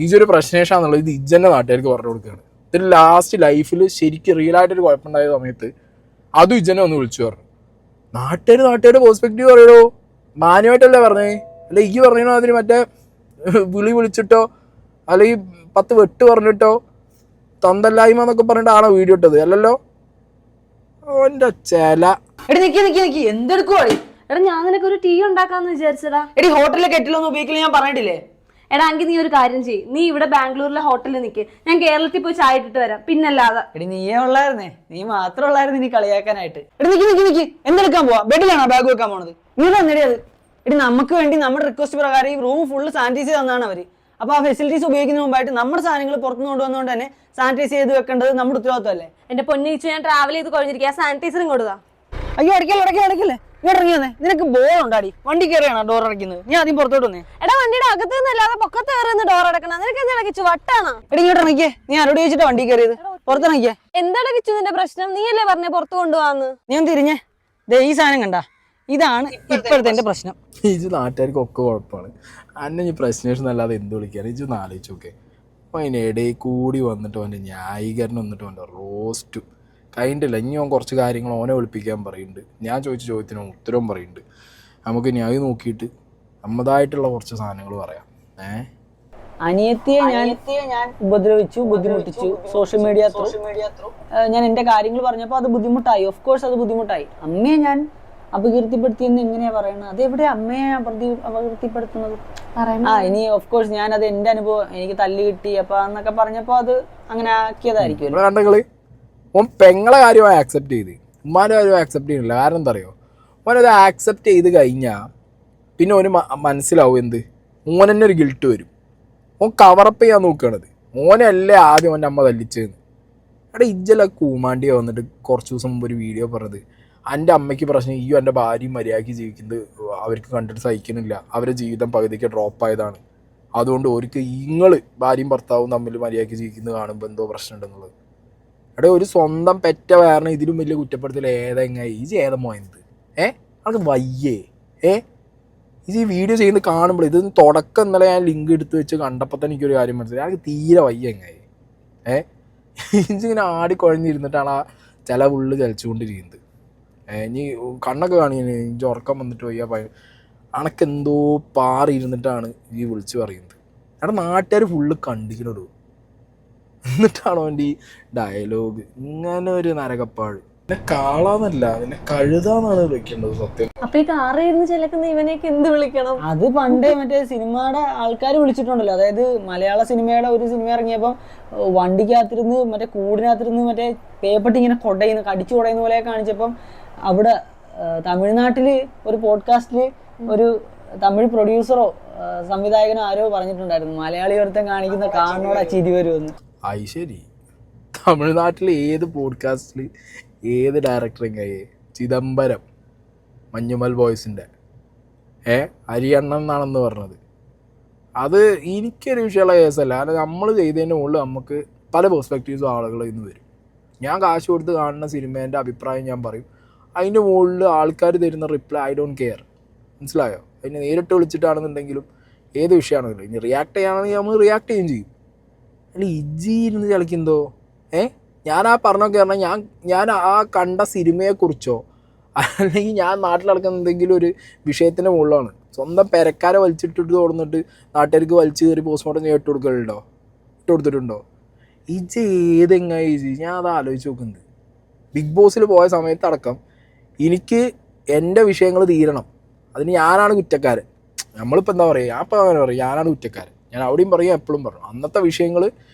ഇതൊരു പ്രശ്നേഷാന്നുള്ളത് ഇത് ഇജ്ജന്നെ നാട്ടുകാർക്ക് പറഞ്ഞു കൊടുക്കുകയാണ്. ഇതിൽ ലാസ്റ്റ് ലൈഫിൽ ശരിക്കും റിയലായിട്ടൊരു കുഴപ്പമുണ്ടായ സമയത്ത് അതും ഇജ്ജന്നെ ഒന്ന് വിളിച്ചു പറഞ്ഞു. നാട്ടുകാരുടെ പെർസ്പെക്റ്റീവ് പറയണോ, മാന്യമായിട്ടല്ലേ പറഞ്ഞേ, അല്ല ഈ പറഞ്ഞോ അതിന് മറ്റേ വിളിച്ചിട്ടോ അല്ലെങ്കിൽ 10 വെട്ട് പറഞ്ഞിട്ടോ തന്തല്ലായ്മ എന്നൊക്കെ പറഞ്ഞിട്ടാണോ വീഡിയോ ഇട്ടത്? അല്ലല്ലോ. ഓൻ്റെ ചില എന്തെടുക്കുവാടി? എടാ ഞാൻ നിനക്ക് ഒരു ടീ ഉണ്ടാക്കാന്ന് വിചാരിച്ചടാ. എടി ഹോട്ടലിലെ കെറ്റിലൊന്നും ഉപയോഗിക്കില്ല ഞാൻ പറഞ്ഞിട്ടില്ലേ? എടാ എങ്കിൽ നീ ഒരു കാര്യം ചെയ്യ്, നീ ഇവിടെ ബാംഗ്ലൂരിലെ ഹോട്ടലിൽ നിൽക്ക്, ഞാൻ കേരളത്തിൽ പോയി ചായ ഇട്ടിട്ട് വരാം. പിന്നല്ലാതെ എടി നീയേ ഉള്ളായിരുന്നേ, നീ മാത്രം ഉള്ളായിരുന്നു നീ കളിയാക്കാനായിട്ട്. എടി നിക്ക് എന്തെടുക്കാൻ പോവാ? ബെഡിലാണോ ബാഗ് വെക്കാൻ പോണത്? നീ തന്നെടി അത്. എടി നമുക്ക് വേണ്ടി നമ്മുടെ റിക്വസ്റ്റ് പ്രകാരം ഈ റൂം ഫുള്ള് സാനിറ്റൈസ് ചെയ്ത് തന്നാണ് അവര്. അപ്പൊ ആ ഫെസിലിറ്റീസ് ഉപയോഗിക്കുന്നതിന് മുമ്പായിട്ട് നമ്മുടെ സാധനങ്ങൾ പുറത്തുനിന്ന് കൊണ്ടുവന്നുകൊണ്ട് തന്നെ സാനിറ്റൈസ് ചെയ്ത് വെക്കേണ്ടത് നമ്മുടെ ഉത്തരവാദിത്തമല്ലേ? എന്റെ പൊന്നിച്ചു, ഞാൻ ട്രാവൽ ചെയ്ത് കഴിഞ്ഞിരിക്കുക, സാനിറ്റൈസറും കൊടുക്കാം. അയ്യോ അടയ്ക്കല്ലേ ഇങ്ങോട്ട് ഇറങ്ങി വന്നേ. നിനക്ക് ബോൾ ഉണ്ടാടി? വണ്ടി കയറിയാണോ ഡോർ അടയ്ക്കുന്നത്? ഞാൻ ആദ്യം പുറത്തോട്ട് വന്നേ. എടാ വണ്ടിയുടെ അകത്ത് നിന്നല്ലാതെ പൊക്കത്ത് കയറുന്ന ഡോർ അടക്കണം. നിനക്ക് എന്താ കിച്ചു വട്ടാണോ? എടി ഇങ്ങോട്ട് ഇറങ്ങിക്കേ. നീ ആരോട് ചോദിച്ചിട്ട് വണ്ടി കയറിയത്? പുറത്തിറങ്ങിക്കേ. എന്താണ് കിച്ചു നിന്റെ പ്രശ്നം? നീയല്ലേ പറഞ്ഞേ പുറത്ത് കൊണ്ടുപോവാന്ന്? നീ ഒന്ന് തിരിഞ്ഞേ. ദേ ഈ സാധനം കണ്ട, ഇതാണ് ഇപ്പോഴത്തെ എന്റെ പ്രശ്നം. ഇത് നാട്ടുകാർക്ക് ഒക്കെ കുഴപ്പമാണ്. അന്നെ ഈ പ്രശ്നേഷൻ അല്ലാതെ എന്ത് വിളിക്കാണ്? ഇതൊന്ന് ആലോചിച്ച് നോക്കെ. അപ്പോൾ അതിനിടയിൽ കൂടി വന്നിട്ട് അവൻ്റെ ന്യായീകരണം വന്നിട്ട് അവൻ്റെ റോസ്റ്റ് കഴിഞ്ഞിട്ടില്ല. ഇനി അവൻ കുറച്ച് കാര്യങ്ങൾ ഓനെ വിളിപ്പിക്കാൻ പറയുന്നുണ്ട്. ഞാൻ ചോദിച്ച ചോദ്യത്തിന് ഉത്തരവും പറയുന്നുണ്ട്. നമുക്ക് ന്യായം നോക്കിയിട്ട് നമ്മതായിട്ടുള്ള കുറച്ച് സാധനങ്ങൾ പറയാം. അനിയത്തിയെ ഞാൻ ഉപദ്രവിച്ചു, ബുദ്ധിമുട്ടിച്ചു സോഷ്യൽ മീഡിയ ത്രൂ. ഞാൻ എന്റെ കാര്യങ്ങൾ പറഞ്ഞപ്പോൾ അത് ബുദ്ധിമുട്ടായി. ഓഫ് കോഴ്സ് അത് ബുദ്ധിമുട്ടായി. അമ്മയെ ഞാൻ അപകീർത്തിപ്പെടുത്തിയെന്ന് എങ്ങനെയാ പറയണത്? അതെവിടെ അമ്മയെ അപകീർത്തിപ്പെടുത്തുന്നത്? ഇനി ഓഫ് കോഴ്സ് ഞാൻ അത് എന്റെ അനുഭവം, എനിക്ക് തല്ല് കിട്ടി അപ്പൊ എന്നൊക്കെ പറഞ്ഞപ്പോ അത് അങ്ങനെ ആക്കിയതായിരിക്കും. ഓൻ പെങ്ങളെ കാര്യമായി ആക്സെപ്റ്റ് ചെയ്ത്, ഉമ്മാൻ്റെ കാര്യമായി ആക്സെപ്റ്റ് ചെയ്യുന്നില്ല. കാരണം എന്താ അറിയോ, ഓനത് ആക്സെപ്റ്റ് ചെയ്ത് കഴിഞ്ഞാൽ പിന്നെ ഓന് മനസ്സിലാവും എന്ത്, ഓനെന്നെ ഒരു ഗിൽട്ട് വരും. ഓൻ കവറപ്പ് ചെയ്യാൻ നോക്കുകയാണത്. ഓനല്ലേ ആദ്യം ഓൻ്റെ അമ്മ തല്ലിച്ചതെന്ന്. എടാ ഇജ്ജല കൂമാണ്ടിയ വന്നിട്ട് കുറച്ച് ദിവസം മുമ്പ് ഒരു വീഡിയോ പറഞ്ഞത് എൻ്റെ അമ്മയ്ക്ക് പ്രശ്നം ഈ എൻ്റെ ഭാര്യയും മര്യാദയ്ക്ക് ജീവിക്കുന്നത് അവർക്ക് കണ്ടിട്ട് സഹിക്കുന്നില്ല, അവരുടെ ജീവിതം പകുതിക്ക് ഡ്രോപ്പായതാണ്, അതുകൊണ്ട് അവർക്ക് ഭാര്യയും ഭർത്താവും തമ്മിൽ മര്യാദയ്ക്ക് ജീവിക്കുന്നത് കാണുമ്പോൾ എന്തോ പ്രശ്നമുണ്ടെന്നുള്ളത്. എടാ ഒരു സ്വന്തം പെറ്റ വേറെ ഇതിലും വലിയ കുറ്റപ്പെടുത്തൽ ഏതെങ്ങനെ ഈജ് ഏതമോയത്? അത് വയ്യേ ഇത് ഈ വീഡിയോ ചെയ്യുന്നത് കാണുമ്പോൾ ഇത് തുടക്കം ഇന്നലെ ഞാൻ ലിങ്ക് എടുത്ത് വെച്ച് കണ്ടപ്പോൾ തന്നെ എനിക്കൊരു കാര്യം മനസ്സിലായി, എനിക്ക് തീരെ വയ്യ എങ്ങനെ ഇങ്ങനെ ആടിക്കുഴഞ്ഞിരുന്നിട്ടാണ് ആ ചില ഉള്ളു ചലിച്ചുകൊണ്ടിരിക്കുന്നത്. ഇനി കണ്ണൊക്കെ കാണിയാണ് ഇഞ്ചി ഉറക്കം വന്നിട്ട് വയ്യ, അണക്കെന്തോ പാറിയിരുന്നിട്ടാണ് ഈ വിളിച്ച് പറയുന്നത്. എടാ നാട്ടുകാർ ഫുള്ള് കണ്ടിക്കണോ, എന്നിട്ടാണോ എൻ്റെ ഈ ഡയലോഗ് ഇങ്ങനെ ഒരു നരകപ്പാട്? പിന്നെ കാളാന്നല്ല, പിന്നെ കഴുതാന്നാണ് വിളിക്കേണ്ടത് സത്യം. അപ്പൊ ഈ കാറിരുന്ന് ചിലക്കുന്ന ഇവനെയൊക്കെ എന്ത് വിളിക്കണം? അത് പണ്ടേ മറ്റേ സിനിമയുടെ ആൾക്കാർ വിളിച്ചിട്ടുണ്ടല്ലോ. അതായത് മലയാള സിനിമയുടെ ഒരു സിനിമ ഇറങ്ങിയപ്പം വണ്ടിക്കകത്തിരുന്ന് മറ്റേ കൂടിനകത്തിരുന്ന് മറ്റേ പേപ്പട്ടി ഇങ്ങനെ കടിച്ചു കൊടയുന്ന പോലെ കാണിച്ചപ്പം അവിടെ തമിഴ്നാട്ടില് ഒരു പോഡ്കാസ്റ്റില് ഒരു തമിഴ് പ്രൊഡ്യൂസറോ സംവിധായകനോ ആരോ പറഞ്ഞിട്ടുണ്ടായിരുന്നു, മലയാളി ഒരുത്തൻ കാണിക്കുന്ന കാണോടെ ചിരി വരുമെന്ന്. ആയി ശരി, തമിഴ്നാട്ടിൽ ഏത് പോഡ്കാസ്റ്റിൽ ഏത് ഡയറക്ടറിങ്ങായി ചിദംബരം മഞ്ഞുമൽ ബോയ്സിൻ്റെ അരിയണ്ണം എന്നാണെന്ന് പറഞ്ഞത്. അത് എനിക്കൊരു വിഷയമുള്ള കേസല്ല. കാരണം നമ്മൾ ചെയ്തതിൻ്റെ മുകളിൽ നമുക്ക് പല പെർസ്പെക്റ്റീവ്സും ആളുകൾ ഇന്ന് വരും. ഞാൻ കാശ് കൊടുത്ത് കാണുന്ന സിനിമേൻ്റെ അഭിപ്രായം ഞാൻ പറയും, അതിൻ്റെ മുകളിൽ ആൾക്കാർ തരുന്ന റിപ്ലൈ ഐ ഡോണ്ട് കെയർ. മനസ്സിലായോ? അതിനെ നേരിട്ട് വിളിച്ചിട്ടാണെന്നുണ്ടെങ്കിലും ഏത് വിഷയമാണെങ്കിലും ഇനി റിയാക്ട് ചെയ്യാണെങ്കിൽ നമ്മൾ റിയാക്ട് ചെയ്യുകയും ചെയ്യും. അല്ല ഇജ്ജി ഇരുന്ന് കളിക്കുന്നതോ ഞാൻ ആ പറഞ്ഞൊക്കെ പറഞ്ഞാൽ ഞാൻ ആ കണ്ട സിനിമയെക്കുറിച്ചോ അല്ലെങ്കിൽ ഞാൻ നാട്ടിൽ നടക്കുന്ന എന്തെങ്കിലും ഒരു വിഷയത്തിൻ്റെ മുകളിലാണ്. സ്വന്തം പെരക്കാരെ വലിച്ചിട്ടിട്ട് തോന്നിട്ട് നാട്ടുകാർക്ക് വലിച്ചു കയറി പോസ്റ്റ്മോർട്ടം ചെയ്യാൻ ഇട്ട് കൊടുത്തിട്ടുണ്ടോ? ഇജ്ജ് ഏതെങ്ങനെ ഇജ്ജ്? ഞാൻ അത് ആലോചിച്ച് നോക്കുന്നത്. ബിഗ് ബോസിൽ പോയ സമയത്തടക്കം എനിക്ക് എൻ്റെ വിഷയങ്ങൾ തീരണം, അതിന് ഞാനാണ് കുറ്റക്കാരൻ. നമ്മളിപ്പോൾ എന്താ പറയുക, ഞാൻ ഇപ്പോൾ അങ്ങനെ പറയും ഞാനാണ് കുറ്റക്കാരൻ. ഞാൻ അവിടെയും പറയും എപ്പോഴും പറഞ്ഞു അന്നത്തെ വിഷയങ്ങൾ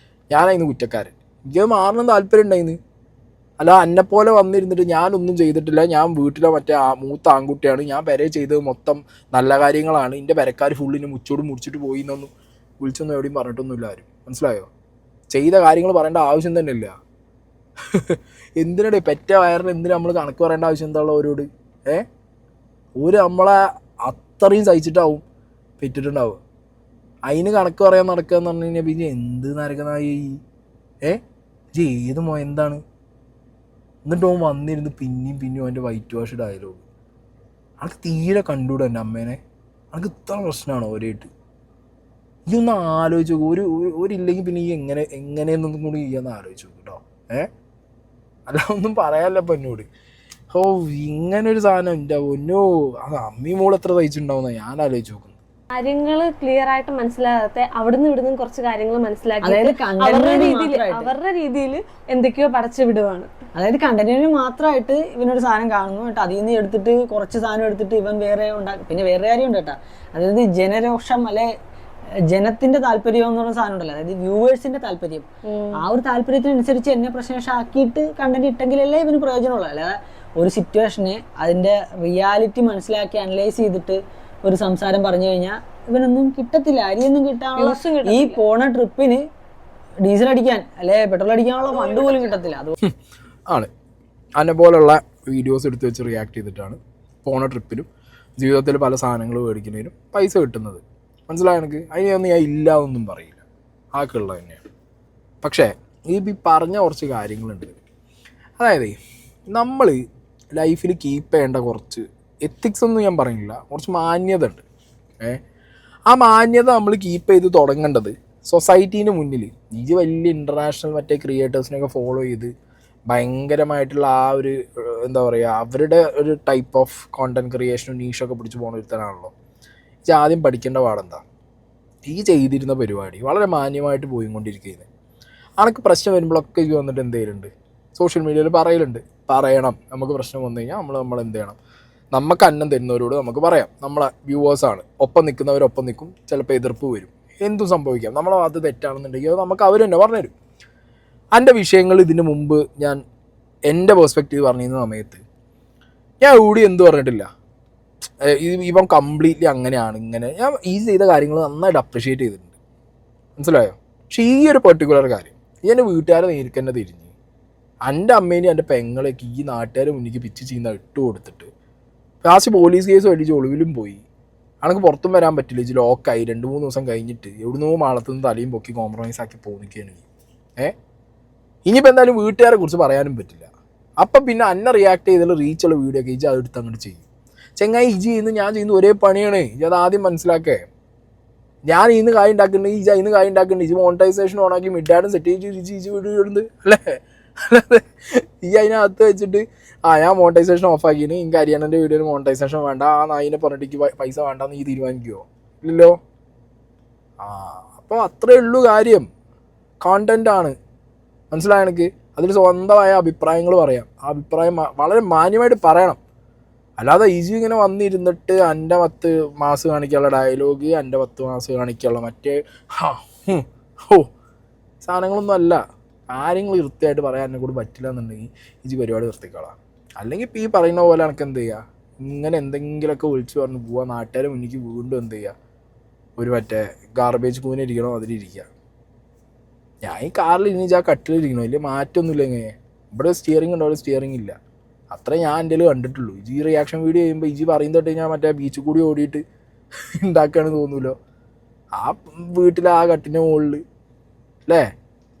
ഞാനായിരുന്നു കുറ്റക്കാരൻ. എനിക്ക് മാറണം താല്പര്യം ഉണ്ടായിരുന്നു. അല്ല എന്നെപ്പോലെ വന്നിരുന്നിട്ട് ഞാനൊന്നും ചെയ്തിട്ടില്ല, ഞാൻ വീട്ടിലെ മറ്റേ മൂത്ത ആൺകുട്ടിയാണ്, ഞാൻ പെരെ ചെയ്തത് മൊത്തം നല്ല കാര്യങ്ങളാണ്, എൻ്റെ പെരക്കാർ ഫുള്ളിന് മുച്ചോട് മുറിച്ചിട്ട് പോയി എന്നൊന്നും വിളിച്ചൊന്നും എവിടെയും പറഞ്ഞിട്ടൊന്നുമില്ല ആരും. മനസ്സിലായോ? ചെയ്ത കാര്യങ്ങൾ പറയേണ്ട ആവശ്യം തന്നെ ഇല്ല. എന്തിനടെ പെറ്റ വയറിന് എന്തിനാ നമ്മൾ കണക്ക് പറയേണ്ട ആവശ്യം എന്താണല്ലോ അവരോട്? ഒരു നമ്മളെ അത്രയും സഹിച്ചിട്ടാവും പെറ്റിട്ടുണ്ടാവുക. അതിന് കണക്ക് പറയാൻ നടക്കുക എന്ന് പറഞ്ഞു കഴിഞ്ഞാൽ പിന്നെ എന്ത് നരകനായി ജി ഏത് എന്താണ് എന്നിട്ട് ഓൻ വന്നിരുന്ന് പിന്നെയും അവൻ്റെ വൈറ്റ് വാഷ് ഡയലോഗ്. അനക്ക് തീരെ കണ്ടുകൂടെ എൻ്റെ അമ്മേനെ? അനക്ക് ഇത്ര പ്രശ്നമാണോ ഒരേട്ട്? ഈ ഒന്ന് ആലോചിച്ച് നോക്കും. ഒരില്ലെങ്കിൽ പിന്നെ ഈ എങ്ങനെയെന്നൊന്നും കൂടി ഈ ഒന്ന് ആലോചിച്ച് നോക്കും കേട്ടോ. അല്ല ഒന്നും പറയാനല്ല ഇപ്പം എന്നോട്. ഇങ്ങനൊരു സാധനം എൻ്റെ ഒന്നോ അത് അമ്മയും മോൾ എത്ര തയ്ച്ചിട്ടുണ്ടാവുന്ന ഞാൻ ആലോചിച്ച് നോക്കുന്നു. കാര്യങ്ങള് ക്ലിയർ ആയിട്ട് മനസ്സിലാകാത്ത അവിടുന്ന് ഇവിടുന്ന് കുറച്ച് കാര്യങ്ങൾ മനസ്സിലാക്കി അവരുടെ രീതിയിൽ എന്തൊക്കെയോ പടച്ചു വിടുവാണ്. അതായത് കണ്ടന്റിന് മാത്രമായിട്ട് ഇവനൊരു സാധനം കാണുന്നു കേട്ടോ, അതിൽ നിന്ന് എടുത്തിട്ട് കുറച്ച് സാധനം എടുത്തിട്ട് ഇവൻ വേറെ ഉണ്ടാക്കും. പിന്നെ വേറെ കാര്യമുണ്ട് കേട്ടോ, അതായത് ജനരോഷം അല്ലെ ജനത്തിന്റെ താല്പര്യം എന്ന് പറഞ്ഞ സാധനം ഉണ്ടല്ലോ, അതായത് വ്യൂവേഴ്സിന്റെ താല്പര്യം. ആ ഒരു താല്പര്യത്തിനനുസരിച്ച് എന്നെ പ്രശ്നമാക്കിയിട്ട് കണ്ടന്റ് ഇട്ടെങ്കിലല്ലേ ഇവന് പ്രയോജനമുള്ളൂ. അല്ലാതെ ഒരു സിറ്റുവേഷനെ അതിന്റെ റിയാലിറ്റി മനസ്സിലാക്കി അനലൈസ് ചെയ്തിട്ട് ഒരു സംസാരം പറഞ്ഞു കഴിഞ്ഞാൽ ഇവനൊന്നും കിട്ടത്തില്ല. അരിയൊന്നും കിട്ടാനുള്ള ഈ പോണ ട്രിപ്പിന് ഡീസൽ അടിക്കാൻ അല്ലെ പെട്രോൾ അടിക്കാനുള്ള ഫണ്ട് പോലും കിട്ടത്തില്ല. അത് ആണ് അതിനെ പോലുള്ള വീഡിയോസ് എടുത്ത് വെച്ച് റിയാക്ട് ചെയ്തിട്ടാണ് പോണ ട്രിപ്പിലും ജീവിതത്തിൽ പല സാധനങ്ങൾ മേടിക്കുന്നതിനും പൈസ കിട്ടുന്നത്. മനസ്സിലായ എനിക്ക്? അതിനൊന്നും ഞാൻ ഇല്ല എന്നൊന്നും പറയില്ല, ആക്കുള്ളത് തന്നെയാണ്. പക്ഷേ ഈ പറഞ്ഞ കുറച്ച് കാര്യങ്ങളുണ്ട്. അതായത് നമ്മൾ ലൈഫിൽ കീപ്പ് ചെയ്യേണ്ട കുറച്ച് എത്തിക്സ് ഒന്നും ഞാൻ പറയുന്നില്ല, കുറച്ച് മാന്യത ഉണ്ട്. ആ മാന്യത നമ്മൾ കീപ്പ് ചെയ്ത് തുടങ്ങേണ്ടത് സൊസൈറ്റീൻ്റെ മുന്നിൽ. ഇത് വലിയ ഇൻ്റർനാഷണൽ മറ്റേ ക്രിയേറ്റേഴ്സിനെയൊക്കെ ഫോളോ ചെയ്ത് ഭയങ്കരമായിട്ടുള്ള ആ ഒരു എന്താ പറയുക അവരുടെ ഒരു ടൈപ്പ് ഓഫ് കോണ്ടന്റ് ക്രിയേഷനും നീഷൊക്കെ പിടിച്ച് പോകുന്ന ഒരുത്തനാണല്ലോ. ഇത് ആദ്യം പഠിക്കേണ്ട പാടെന്താ, ഈ ചെയ്തിരുന്ന പരിപാടി വളരെ മാന്യമായിട്ട് പോയിക്കൊണ്ടിരിക്കുന്നത്. അനക്ക് പ്രശ്നം വരുമ്പോഴൊക്കെ ഇത് വന്നിട്ട് എന്ത് ചെയ്യലുണ്ട്, സോഷ്യൽ മീഡിയയിൽ പറയണം. നമുക്ക് പ്രശ്നം വന്നു കഴിഞ്ഞാൽ നമ്മൾ എന്ത് ചെയ്യണം, നമുക്ക് അന്നം തരുന്നവരോട് നമുക്ക് പറയാം. നമ്മളെ വ്യൂവേഴ്സാണ്, ഒപ്പം നിൽക്കുന്നവരൊപ്പം നിൽക്കും. ചിലപ്പോൾ എതിർപ്പ് വരും, എന്തും സംഭവിക്കാം. നമ്മളെ അത് തെറ്റാണെന്നുണ്ടെങ്കിൽ നമുക്ക് അവർ തന്നെ പറഞ്ഞുതരും. എൻ്റെ വിഷയങ്ങൾ ഇതിന് മുമ്പ് ഞാൻ എൻ്റെ പെർസ്പെക്റ്റീവ് പറഞ്ഞിരുന്ന സമയത്ത് ഞാൻ കൂടി എന്ത് പറഞ്ഞിട്ടില്ല. ഇവൻ കംപ്ലീറ്റ്ലി അങ്ങനെയാണ് ഇങ്ങനെ ഞാൻ ഈ ചെയ്ത കാര്യങ്ങൾ നന്നായിട്ട് അപ്രിഷ്യേറ്റ് ചെയ്തിട്ടുണ്ട്. മനസ്സിലായോ? പക്ഷേ ഈ ഒരു പെർട്ടിക്കുലർ കാര്യം ഈ എൻ്റെ വീട്ടുകാരെ നേരിക്ക് തന്നെ തിരിഞ്ഞ് എൻ്റെ അമ്മേനെയും എൻ്റെ പെങ്ങളെയൊക്കെ ഈ നാട്ടുകാരെ മുന്നിലേക്ക് പിച്ച് ചെയ്യുന്ന ഇട്ട് കൊടുത്തിട്ട് ലാസ്റ്റ് പോലീസ് കേസ് അടിച്ച് ഒളിവിലും പോയി. അനക്ക് പുറത്തും വരാൻ പറ്റില്ല, ഇത് ലോക്കായി. 2-3 ദിവസം കഴിഞ്ഞിട്ട് എവിടുന്നോ മാളത്തുനിന്ന് തലയും പൊക്കി കോംപ്രമൈസ് ആക്കി പോന്നിക്കാണ്. ഇനിയിപ്പോൾ എന്തായാലും വീട്ടുകാരെ കുറിച്ച് പറയാനും പറ്റില്ല. അപ്പം പിന്നെ അന്നെ റിയാക്ട് ചെയ്തുള്ള റീച്ചുള്ള വീഡിയോ ഒക്കെ ഇജ് അതെടുത്ത് അങ്ങോട്ട് ചെയ്യും. ചെങ്ങായി ഇജ് ചെയ്യുന്നു ഞാൻ ചെയ്യുന്നു ഒരേ പണിയാണ്. ഇജ് അത് ആദ്യം മനസ്സിലാക്കേ. ഞാൻ ഇന്ന് കായ് ഉണ്ടാക്കുന്നുണ്ട്, ഇജ് ഇന്ന് കായ് ഉണ്ടാക്കുന്നുണ്ട്. ഇജ് മോണിറ്റൈസേഷൻ ഓണാക്കി മിഡാഡും സെറ്റ് ചെയ്ത് ഇജ് വീഡിയോ ഇടുന്നത് അല്ലേ? അല്ലാതെ ഈ അതിനകത്ത് വെച്ചിട്ട് ഞാൻ മോണിറ്റൈസേഷൻ ഓഫാക്കിന് എനിക്ക് ഹരിയാണൻ്റെ വീഡിയോയിൽ മോണിറ്റൈസേഷൻ വേണ്ട, ആ നായിനെ പറഞ്ഞിട്ട് പൈസ വേണ്ടെന്ന് നീ തീരുമാനിക്കുമോ? ഇല്ലല്ലോ. അപ്പോൾ അത്രേ ഉള്ളൂ കാര്യം. കോണ്ടൻ്റാണ്, മനസ്സിലായ എനിക്ക്? അതിൽ സ്വന്തമായ അഭിപ്രായങ്ങൾ പറയാം. ആ അഭിപ്രായം വളരെ മാന്യമായിട്ട് പറയണം. അല്ലാതെ ഈസി ഇങ്ങനെ വന്നിരുന്നിട്ട് എൻ്റെ 10 മാസ് കാണിക്കാനുള്ള ഡയലോഗ്, എൻ്റെ 10 മാസ് കാണിക്കാനുള്ള മറ്റേ സാധനങ്ങളൊന്നും അല്ല. കാര്യങ്ങൾ വൃത്തിയായിട്ട് പറയാൻ എന്നെ കൂടി പറ്റില്ല എന്നുണ്ടെങ്കിൽ ഈ പരിപാടി നിർത്തിക്കളാം. അല്ലെങ്കിൽ ഇപ്പോൾ ഈ പറയുന്ന പോലെ എനിക്ക് എന്ത് ചെയ്യുക, ഇങ്ങനെ എന്തെങ്കിലുമൊക്കെ വിളിച്ച് പറഞ്ഞ് പോവുക, നാട്ടുകാരെ മുന്നിലേക്ക് വീണ്ടും എന്ത് ചെയ്യുക, ഒരു മറ്റേ ഗാർബേജ് കൂനിരിക്കണോ അതിലിരിക്കുക. ഞാൻ ഈ കാറിൽ ഇനി ആ കട്ടിലിരിക്കണോ, വലിയ മാറ്റമൊന്നുമില്ല. എങ്ങനെ ഇവിടെ സ്റ്റിയറിംഗ് ഉണ്ടോ? അവിടെ സ്റ്റിയറിംഗ് ഇല്ല. അത്രേ ഞാൻ എൻ്റെ കണ്ടിട്ടുള്ളൂ. ഈ റിയാക്ഷൻ വീഡിയോ ചെയ്യുമ്പോൾ ഇജി പറയുന്നതൊട്ട് ഞാൻ മറ്റേ ബീച്ചിൽ കൂടി ഓടിയിട്ട് ഉണ്ടാക്കുകയാണെന്ന് തോന്നുമല്ലോ. ആ വീട്ടിൽ ആ കട്ടിൻ്റെ മുകളിൽ അല്ലേ,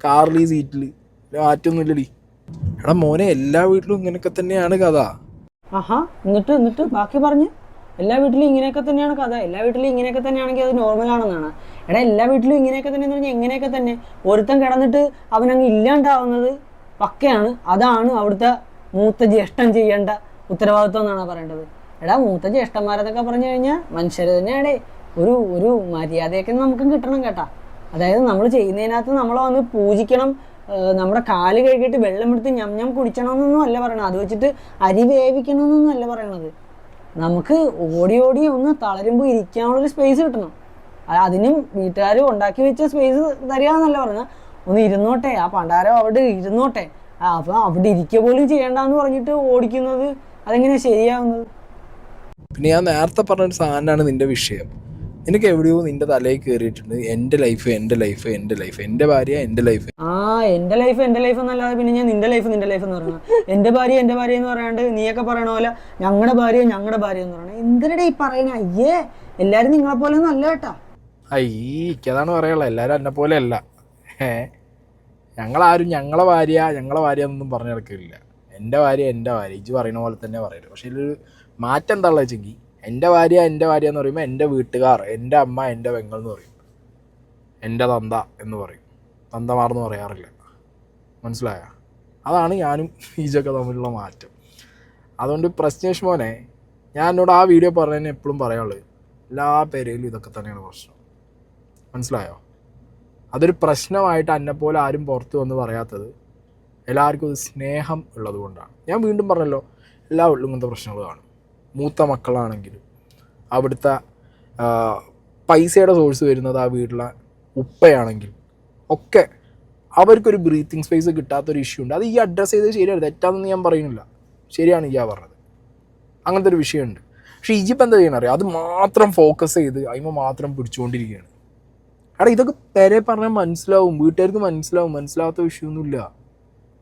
കാറിൽ ഈ സീറ്റിൽ മാറ്റമൊന്നുമില്ലടി. എടാ മോനെ, എല്ലാ വീട്ടിലും ഇങ്ങനെയൊക്കെ തന്നെയാണ് കഥ. എന്നിട്ട് ബാക്കി പറഞ്ഞ് എല്ലാ വീട്ടിലും ഇങ്ങനെയൊക്കെ തന്നെയാണ് കഥ. എല്ലാ വീട്ടിലും ഇങ്ങനെയൊക്കെ തന്നെയാണെങ്കിൽ അത് നോർമലാണെന്നാണ്. എടാ എല്ലാ വീട്ടിലും ഇങ്ങനെയൊക്കെ തന്നെ എന്ന് പറഞ്ഞാൽ എങ്ങനെയൊക്കെ തന്നെ ഒരുത്തൻ കിടന്നിട്ട് അവനങ്ങ് ഇല്ലാണ്ടാവുന്നത് പക്കയാണ്. അതാണ് അവിടുത്തെ മൂത്ത ജ്യേഷ്ഠൻ ചെയ്യേണ്ട ഉത്തരവാദിത്വം എന്നാണ് പറയേണ്ടത്. എടാ മൂത്ത ജ്യേഷ്ഠന്മാരെന്നൊക്കെ പറഞ്ഞു കഴിഞ്ഞാൽ മനുഷ്യർ തന്നെയാണേ. ഒരു മര്യാദയൊക്കെ നമുക്കും കിട്ടണം കേട്ടാ. അതായത് നമ്മൾ ചെയ്യുന്നതിനകത്ത് നമ്മളെ വന്ന് പൂജിക്കണം, നമ്മുടെ കാല് കഴുകിയിട്ട് വെള്ളം എടുത്ത് ഞം കുടിക്കണമെന്നൊന്നും അല്ല പറയണത്. അത് വെച്ചിട്ട് അരി വേവിക്കണമെന്നൊന്നും അല്ല പറയണത്. നമുക്ക് ഓടി ഒന്ന് തളരുമ്പോൾ ഇരിക്കാനുള്ളൊരു സ്പേസ് കിട്ടണം. അതിനും വീട്ടുകാർ ഉണ്ടാക്കി വെച്ച സ്പേസ് തരിക എന്നല്ല പറഞ്ഞാൽ ഒന്ന് ഇരുന്നോട്ടെ, ആ പണ്ടാരം അവിടെ ഇരുന്നോട്ടെ. അപ്പം അവിടെ ഇരിക്കുക പോലും ചെയ്യേണ്ടെന്ന് പറഞ്ഞിട്ട് ഓടിക്കുന്നത് അതെങ്ങനെയാണ് ശരിയാവുന്നത്? പിന്നെ ഞാൻ നേരത്തെ പറഞ്ഞൊരു സാധനമാണ് നിന്റെ വിഷയം. എനിക്ക് എവിടെയോ നിന്റെ തലയിൽ കയറിയിട്ടുണ്ട് എൻ്റെ ലൈഫ്, എൻ്റെ ലൈഫ്, എൻ്റെ ലൈഫ്, എൻ്റെ ഭാര്യ, എൻ്റെ ലൈഫ്. എൻ്റെ ലൈഫ് എന്നല്ലാതെ പിന്നെ ഞാൻ നിന്റെ ലൈഫ് എന്ന് പറയണം. എൻ്റെ ഭാര്യ എന്ന് പറയാണ്ട് നീയൊക്കെ പറയണ പോലെ ഞങ്ങളുടെ ഭാര്യ എന്ന് പറയണേ. എന്തിനടെ ഈ പറയണേ? അയ്യേ, എല്ലാരും നിങ്ങളെ പോലെ ഒന്നും അല്ല കേട്ടാ. എനിക്കതാണ് പറയാനുള്ളത്. എല്ലാവരും എന്നെ പോലെ അല്ല. ഞങ്ങളാരും ഞങ്ങളെ ഭാര്യ എന്നൊന്നും പറഞ്ഞു നടക്കില്ല. എൻ്റെ ഭാര്യ ഇജ്ജ് പറയുന്ന പോലെ തന്നെ പറയരുത്. പക്ഷേ ഇതിലൊരു മാറ്റം എന്താണെന്ന് വെച്ചെങ്കിൽ എൻ്റെ ഭാര്യ എന്ന് പറയുമ്പോൾ എൻ്റെ വീട്ടുകാർ, എൻ്റെ അമ്മ, എൻ്റെ പെങ്ങൾ എന്ന് പറയും, എൻ്റെ തന്ത എന്ന് പറയും, തന്തമാർന്ന് പറയാറില്ല. മനസ്സിലായോ? അതാണ് ഞാനും ഈജൊക്കെ തമ്മിലുള്ള മാറ്റം. അതുകൊണ്ട് പ്രശ്നേഷ് മോനെ, ഞാൻ എന്നോട് ആ വീഡിയോ പറഞ്ഞതിന് എപ്പോഴും പറയാനുള്ളത്, എല്ലാ പേരയിലും ഇതൊക്കെ തന്നെയാണ് പ്രശ്നം. മനസ്സിലായോ? അതൊരു പ്രശ്നമായിട്ട് എന്നെപ്പോലെ ആരും പുറത്ത് വന്ന് പറയാത്തത് എല്ലാവർക്കും ഒരു സ്നേഹം ഉള്ളത് കൊണ്ടാണ്. ഞാൻ വീണ്ടും പറഞ്ഞല്ലോ, എല്ലാ വീട്ടിലും ഇങ്ങനത്തെ പ്രശ്നങ്ങൾ കാണും. മൂത്ത മക്കളാണെങ്കിലും അവിടുത്തെ പൈസയുടെ സോഴ്സ് വരുന്നത് ആ വീട്ടിലെ ഉപ്പയാണെങ്കിലും ഒക്കെ അവർക്കൊരു ബ്രീത്തിങ് സ്പേസ് കിട്ടാത്തൊരു ഇഷ്യൂ ഉണ്ട്. അത് ഈ അഡ്രസ്സ് ചെയ്ത് ശരിയാണ്, തെറ്റാണെന്ന് ഞാൻ പറയുന്നില്ല. ശരിയാണ് ഈ പറഞ്ഞത്, അങ്ങനത്തെ ഒരു വിഷയമുണ്ട്. പക്ഷേ ഈജിപ്ത് എന്താ ചെയ്യണം അറിയാം, അത് മാത്രം ഫോക്കസ് ചെയ്ത് അതിന് മാത്രം പിടിച്ചുകൊണ്ടിരിക്കുകയാണ്. എടാ ഇതൊക്കെ പേരെ പറഞ്ഞാൽ മനസ്സിലാവും, വീട്ടുകാർക്ക് മനസ്സിലാവാത്ത വിഷയമൊന്നുമില്ല.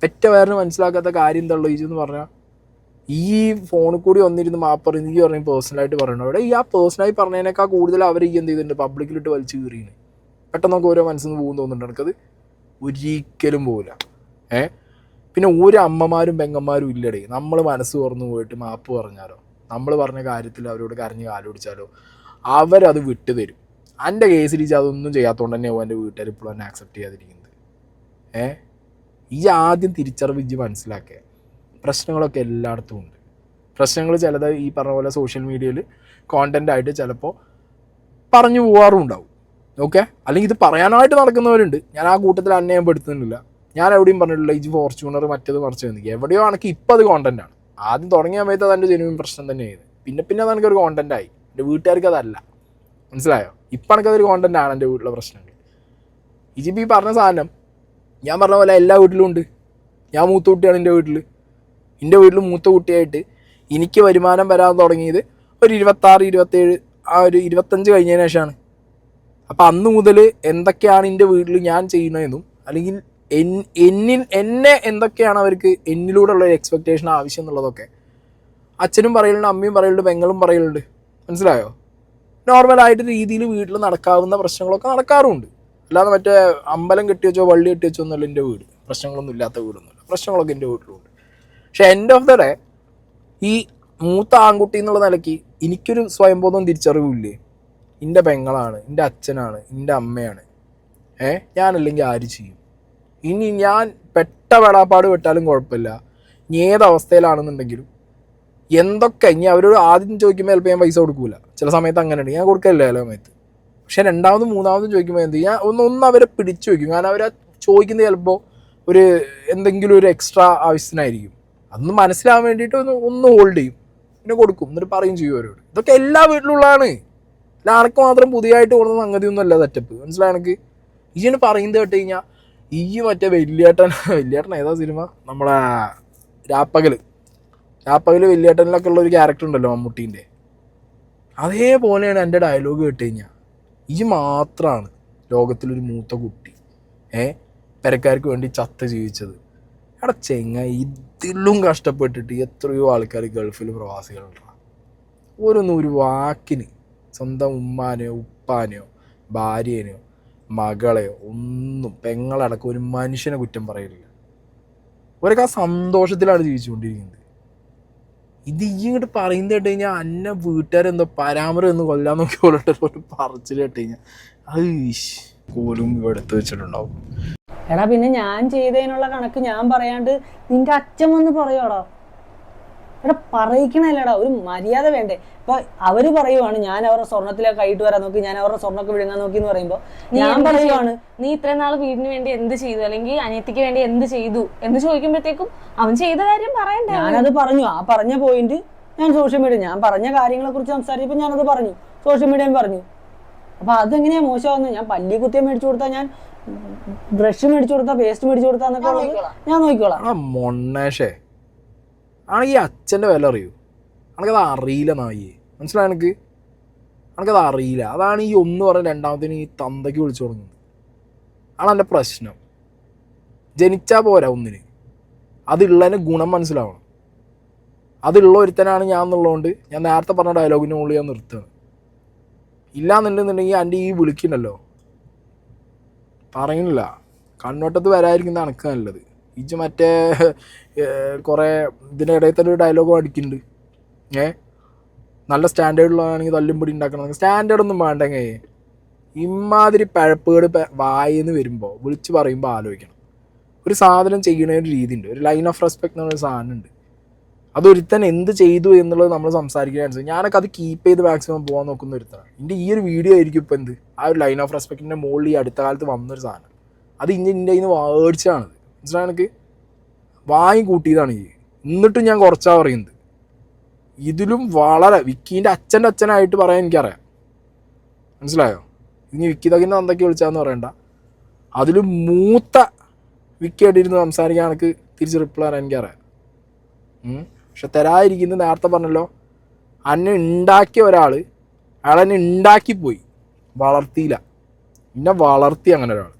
പെറ്റ വേറെ മനസ്സിലാക്കാത്ത കാര്യം എന്താ ഉള്ളത് എന്ന് പറഞ്ഞാൽ, ഈ ഫോണിൽ കൂടി വന്നിരുന്ന് മാപ്പറിഞ്ഞ് ഈ പറഞ്ഞ് പേഴ്സണലായിട്ട് പറയണം. അവിടെ ഈ ആ പേഴ്സണലായി പറഞ്ഞതിനേക്കാൾ കൂടുതൽ അവർ ഈ എന്ത് ചെയ്തിട്ടുണ്ട്, പബ്ലിക്കിലിട്ട് വലിച്ചു കീറിയാണ്. പെട്ടെന്നൊക്കെ ഓരോ മനസ്സിൽ നിന്ന് പോകും തോന്നുന്നുണ്ട്. എനിക്കത് ഒരിക്കലും പോകില്ല. പിന്നെ ഒരു അമ്മമാരും പെങ്ങന്മാരും ഇല്ലടേ. നമ്മൾ മനസ്സ് തുറന്നു പോയിട്ട് മാപ്പ് പറഞ്ഞാലോ, നമ്മൾ പറഞ്ഞ കാര്യത്തിൽ അവരോട് കരഞ്ഞ് കാലുപിടിച്ചാലോ അവരത് വിട്ടു തരും. എൻ്റെ കേസിൽ അതൊന്നും ചെയ്യാത്തതുകൊണ്ട് തന്നെയാവും എൻ്റെ വീട്ടുകാർ ഇപ്പോഴും എന്നെ ആക്സെപ്റ്റ് ചെയ്യാതിരിക്കുന്നത്. ഈ ആദ്യം തിരിച്ചറിവ് മനസ്സിലാക്കുക. പ്രശ്നങ്ങളൊക്കെ എല്ലായിടത്തും ഉണ്ട്. പ്രശ്നങ്ങൾ ചിലത് ഈ പറഞ്ഞ പോലെ സോഷ്യൽ മീഡിയയിൽ കോണ്ടൻ്റായിട്ട് ചിലപ്പോൾ പറഞ്ഞു പോകാറും ഉണ്ടാവും. ഓക്കെ, അല്ലെങ്കിൽ ഇത് പറയാനായിട്ട് നടക്കുന്നവരുണ്ട്. ഞാൻ ആ കൂട്ടത്തിൽ അന്നയം പെടുത്തുന്നില്ല. ഞാൻ എവിടെയും പറഞ്ഞിട്ടില്ല ഇജ് ഫോർച്യൂണർ മറ്റേത് മറിച്ച് നിൽക്കുക. എവിടെയോ ആണെങ്കിൽ ഇപ്പോൾ അത് കോണ്ടൻ്റാണ്. ആദ്യം തുടങ്ങിയ സമയത്ത് അതെൻ്റെ ജെനുവിൻ പ്രശ്നം തന്നെയായിരുന്നു. പിന്നെ അത് എനിക്കൊരു കോണ്ടൻ്റായി. എൻ്റെ വീട്ടുകാർക്ക് അതല്ല. മനസ്സിലായോ? ഇപ്പം എനിക്കതൊരു കോണ്ടൻ്റാണ് എൻ്റെ വീട്ടിലെ പ്രശ്നങ്ങൾ. ഇജിപ്പോൾ ഈ പറഞ്ഞ സാധനം ഞാൻ പറഞ്ഞ പോലെ എല്ലാ വീട്ടിലും ഉണ്ട്. ഞാൻ മൂത്ത കുട്ടിയാണ് എൻ്റെ വീട്ടിൽ മൂത്ത കുട്ടിയായിട്ട് എനിക്ക് വരുമാനം വരാൻ തുടങ്ങിയത് ഒരു 26, 27 ആ ഒരു 25 കഴിഞ്ഞതിന് ശേഷമാണ്. അപ്പം അന്ന് മുതൽ എന്തൊക്കെയാണ് എൻ്റെ വീട്ടിൽ ഞാൻ ചെയ്യുന്നതെന്നും അല്ലെങ്കിൽ എന്നെ എന്തൊക്കെയാണ് അവർക്ക് എന്നിലൂടെ ഉള്ള എക്സ്പെക്റ്റേഷൻ ആവശ്യം എന്നുള്ളതൊക്കെ അച്ഛനും പറയലുണ്ട്, അമ്മയും പറയലുണ്ട്, പെങ്ങളും പറയലുണ്ട്. മനസ്സിലായോ? നോർമലായിട്ട് രീതിയിൽ വീട്ടിൽ നടക്കാവുന്ന പ്രശ്നങ്ങളൊക്കെ നടക്കാറുമുണ്ട്. അല്ലാതെ മറ്റേ അമ്പലം കെട്ടി വെച്ചോ വള്ളി കെട്ടി വെച്ചോ ഒന്നുമല്ല എൻ്റെ വീട്. പ്രശ്നങ്ങളൊന്നും ഇല്ലാത്ത വീടൊന്നുമില്ല. പ്രശ്നങ്ങളൊക്കെ എൻ്റെ വീട്ടിലുണ്ട്. പക്ഷെ എൻഡ് ഓഫ് ദ ഡേ ഈ മൂത്ത ആൺകുട്ടി എന്നുള്ള നിലയ്ക്ക് എനിക്കൊരു സ്വയംബോധം തിരിച്ചറിവില്ലേ. എൻ്റെ പെങ്ങളാണ്, എൻ്റെ അച്ഛനാണ്, എൻ്റെ അമ്മയാണ്. ഞാനല്ലെങ്കിൽ ആര് ചെയ്യും? ഇനി ഞാൻ പെട്ട വെടാപ്പാട് പെട്ടാലും കുഴപ്പമില്ല. ഇനി ഏതവസ്ഥയിലാണെന്നുണ്ടെങ്കിലും എന്തൊക്കെ ഇനി അവരോട് ആദ്യം ചോദിക്കുമ്പോൾ ചിലപ്പോൾ ഞാൻ പൈസ കൊടുക്കൂല. ചില സമയത്ത് അങ്ങനെയുണ്ട്, ഞാൻ കൊടുക്കലില്ല ചില സമയത്ത്. പക്ഷെ രണ്ടാമതും മൂന്നാമതും ചോദിക്കുമ്പോൾ എന്ത് ഞാൻ ഒന്ന് അവരെ പിടിച്ചു വയ്ക്കും. കാരണം അവരെ ചോദിക്കുന്നത് ചിലപ്പോൾ ഒരു എന്തെങ്കിലും ഒരു എക്സ്ട്രാ ആവശ്യത്തിനായിരിക്കും. അതൊന്ന് മനസ്സിലാവാൻ വേണ്ടിയിട്ട് ഒന്ന് ഹോൾഡ് ചെയ്യും, പിന്നെ കൊടുക്കും, എന്നിട്ട് പറയും ചെയ്യും അവരോട്. ഇതൊക്കെ എല്ലാ വീട്ടിലുള്ളതാണ്. അല്ല അനക്ക് മാത്രം പുതിയതായിട്ട് കൊടുക്കുന്ന സംഗതിയൊന്നും അല്ല സെറ്റപ്പ്. മനസ്സിലായി? എനിക്ക് ഈജിന് പറയുന്നത് കേട്ട് കഴിഞ്ഞാൽ ഈ മറ്റേ വലിയേട്ടൻ ഏതാ സിനിമ, നമ്മളെ രാപ്പകൽ വലിയേട്ടനിലൊക്കെ ഉള്ള ഒരു ക്യാരക്ടർ ഉണ്ടല്ലോ മമ്മൂട്ടീൻ്റെ, അതേപോലെയാണ് എൻ്റെ ഡയലോഗ് കേട്ട് കഴിഞ്ഞാൽ. ഈ മാത്രമാണ് ലോകത്തിലൊരു മൂത്ത കുട്ടി പെരക്കാർക്ക് വേണ്ടി ചത്ത ജീവിച്ചത്. എടാ ചെങ്ങ, ഇതിലും കഷ്ടപ്പെട്ടിട്ട് എത്രയോ ആൾക്കാർ ഗൾഫിൽ പ്രവാസികളുണ്ടാണ്. ഒരു വാക്കിന് സ്വന്തം ഉമ്മാനെയോ ഉപ്പാനെയോ ഭാര്യേനെയോ മകളെയോ ഒന്നും പെങ്ങളടക്കം ഒരു മനുഷ്യനെ കുറ്റം പറയില്ല. അവരൊക്കെ ആ സന്തോഷത്തിലാണ് ജീവിച്ചുകൊണ്ടിരിക്കുന്നത്. ഇത് ഈ ഇങ്ങോട്ട് പറയുന്നത് കേട്ട് കഴിഞ്ഞാൽ അന്നെ വീട്ടുകാരെന്തോ പരാമരം എന്ന് കൊല്ലാൻ നോക്കി പോലൊരു പറച്ചിൽ കേട്ട് കഴിഞ്ഞാൽ അത് കോലും എടുത്ത് വെച്ചിട്ടുണ്ടാവും. എടാ പിന്നെ ഞാൻ ചെയ്തതിനുള്ള കണക്ക് ഞാൻ പറയാണ്ട് നിന്റെ അച്ഛൻ വന്ന് പറയോടാ? എടാ പറയിക്കണല്ലേടാ, ഒരു മര്യാദ വേണ്ടേ? ഇപ്പൊ അവര് പറയുവാണ് ഞാൻ അവരുടെ സ്വർണ്ണത്തിലേക്ക് കൈയിട്ട് വരാൻ നോക്കി, ഞാൻ അവരുടെ സ്വർണ്ണമൊക്കെ വിഴുങ്ങാൻ നോക്കി എന്ന് പറയുമ്പോ ഞാൻ പറയുവാണ് നീ ഇത്രയും നാൾ വീടിന് വേണ്ടി എന്ത് ചെയ്തു, അല്ലെങ്കിൽ അനിയത്തിക്ക് വേണ്ടി എന്ത് ചെയ്തു എന്ന് ചോദിക്കുമ്പോഴത്തേക്കും അവൻ ചെയ്ത കാര്യം പറയണ്ടേ? ഞാനത് പറഞ്ഞു. ആ പറഞ്ഞ പോയിന്റ് ഞാൻ സോഷ്യൽ മീഡിയ ഞാൻ പറഞ്ഞ കാര്യങ്ങളെ കുറിച്ച് സംസാരിച്ചപ്പോ ഞാനത് പറഞ്ഞു, സോഷ്യൽ മീഡിയയിൽ പറഞ്ഞു. അപ്പൊ അതെങ്ങനെയാ മോശമാവുന്നത്? ഞാൻ പല്ലി കുത്തിയെ മേടിച്ചു കൊടുത്താൽ, ഞാൻ ബ്രഷ് മേടിച്ചു കൊടുത്താ, പേസ്റ്റ് മേടിച്ചു കൊടുത്താന്നൊക്കെ ഞാൻ നോക്കിക്കോളാം. മൊണ്ണേഷേ ആണെങ്കിൽ അച്ഛൻ്റെ വില അറിയൂ? എനിക്കത് അറിയില്ല നായി. മനസ്സിലായി? എനിക്കത് അറിയില്ല. അതാണ് ഈ ഒന്ന് പറഞ്ഞ രണ്ടാമത്തിന് ഈ തന്തയ്ക്ക് വിളിച്ചു തുടങ്ങുന്നത്. ആണ് എൻ്റെ പ്രശ്നം. ജനിച്ചാൽ പോരാ ഒന്നിന്, അതുള്ളതിന് ഗുണം മനസ്സിലാവണം. അതുള്ള ഒരുത്തനാണ് ഞാൻ എന്നുള്ളതുകൊണ്ട് ഞാൻ നേരത്തെ പറഞ്ഞ ഡയലോഗിന് മുകളിൽ ഞാൻ നിർത്തുകയാണ്. ഇല്ലാന്നുണ്ടെന്നുണ്ടെങ്കിൽ എൻ്റെ ഈ വിളിക്കണ്ടല്ലോ പറയുന്നില്ല, കണ്ണോട്ടത്ത് വരാതിരിക്കുന്ന അനക്ക് നല്ലത്. ഇജ്ജ് മറ്റേ കുറേ ഇതിൻ്റെ ഇടയിൽ തന്നെ ഒരു ഡയലോഗും അടിക്കുന്നുണ്ട്. നല്ല സ്റ്റാൻഡേർഡിലാണെങ്കിൽ തല്ലുംപൊടി ഉണ്ടാക്കണം. സ്റ്റാൻഡേർഡൊന്നും വേണ്ടെങ്കിൽ ഇമാതിരി പഴപ്പുകൾ വായിന്ന് വരുമ്പോൾ വിളിച്ച് പറയുമ്പോൾ ആലോചിക്കണം. ഒരു സാധനം ചെയ്യണ ഒരു രീതിയുണ്ട്, ഒരു ലൈൻ ഓഫ് റെസ്പെക്ട് എന്നൊരു സാധനമുണ്ട്. അതൊരുത്തൻ എന്ത് ചെയ്തു എന്നുള്ളത് നമ്മൾ സംസാരിക്കുക. ഞാനൊക്കെ അത് കീപ്പ് ചെയ്ത് മാക്സിമം പോകാൻ നോക്കുന്ന ഒരുത്താണ്. എൻ്റെ ഈ ഒരു വീഡിയോ ആയിരിക്കും ഇപ്പോൾ എന്ത് ആ ഒരു ലൈൻ ഓഫ് റെസ്പെക്റ്റിൻ്റെ മുകളിൽ ഈ അടുത്ത കാലത്ത് വന്നൊരു സാധനം. അത് എൻ്റെ കയ്യിൽ നിന്ന് മേടിച്ചാണത്. മനസ്സിലായി എനിക്ക്? വാങ്ങി കൂട്ടിയതാണ് ഈ. എന്നിട്ടും ഞാൻ കുറച്ചാ പറയുന്നത്. ഇതിലും വളരെ വിക്കീൻ്റെ അച്ഛനായിട്ട് പറയാൻ എനിക്കറിയാം. മനസ്സിലായോ? ഇനി വിക്കി തകിന്ന് എന്തൊക്കെ വിളിച്ചാന്ന് പറയണ്ട. അതിലും മൂത്ത വിക്കിയായിട്ടിരുന്ന് സംസാരിക്കാൻ എനിക്ക് തിരിച്ച് റിപ്ലൈ തരാൻ എനിക്കറിയാം. പക്ഷെ തരാതിരിക്കുന്നത് നേരത്തെ പറഞ്ഞല്ലോ, അന്നെ ഉണ്ടാക്കിയ ഒരാൾ അയാളെന്നെ ഉണ്ടാക്കിപ്പോയി, വളർത്തിയില്ല. എന്നെ വളർത്തി അങ്ങനെ ഒരാൾ.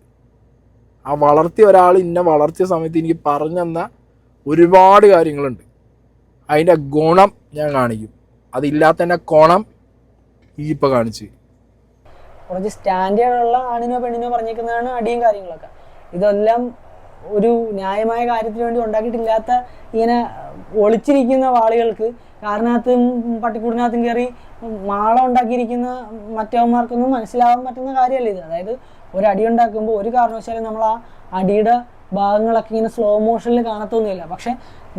ആ വളർത്തിയ ഒരാൾ എന്നെ വളർത്തിയ സമയത്ത് എനിക്ക് പറഞ്ഞു തന്ന ഒരുപാട് കാര്യങ്ങളുണ്ട്. അതിൻ്റെ ഗുണം ഞാൻ കാണിക്കും, അതില്ലാത്തതിൻ്റെ കോണം ഈ ഇപ്പോൾ കാണിച്ച്. കുറച്ച് സ്റ്റാൻഡേർഡുള്ള ആണിനോ പെണ്ണിനോ പറഞ്ഞേക്കുന്നതാണ് അടിയും കാര്യങ്ങളൊക്കെ. ഇതെല്ലാം ഒരു ന്യായമായ കാര്യത്തിന് വേണ്ടി ഉണ്ടാക്കിയിട്ടില്ലാത്ത ഇങ്ങനെ ഒളിച്ചിരിക്കുന്ന വാളുകൾക്ക് കാരണത്തും പട്ടിക്കൂടിനകത്തും കയറി മാളം ഉണ്ടാക്കിയിരിക്കുന്ന മറ്റവന്മാർക്കൊന്നും മനസ്സിലാവാൻ പറ്റുന്ന കാര്യമല്ല ഇത്. അതായത് ഒരു അടി ഉണ്ടാക്കുമ്പോൾ ഒരു കാരണവശാലും നമ്മൾ ആ അടിയുടെ ഭാഗങ്ങളൊക്കെ ഇങ്ങനെ സ്ലോ മോഷനിൽ കാണത്തൊന്നുമില്ല. പക്ഷെ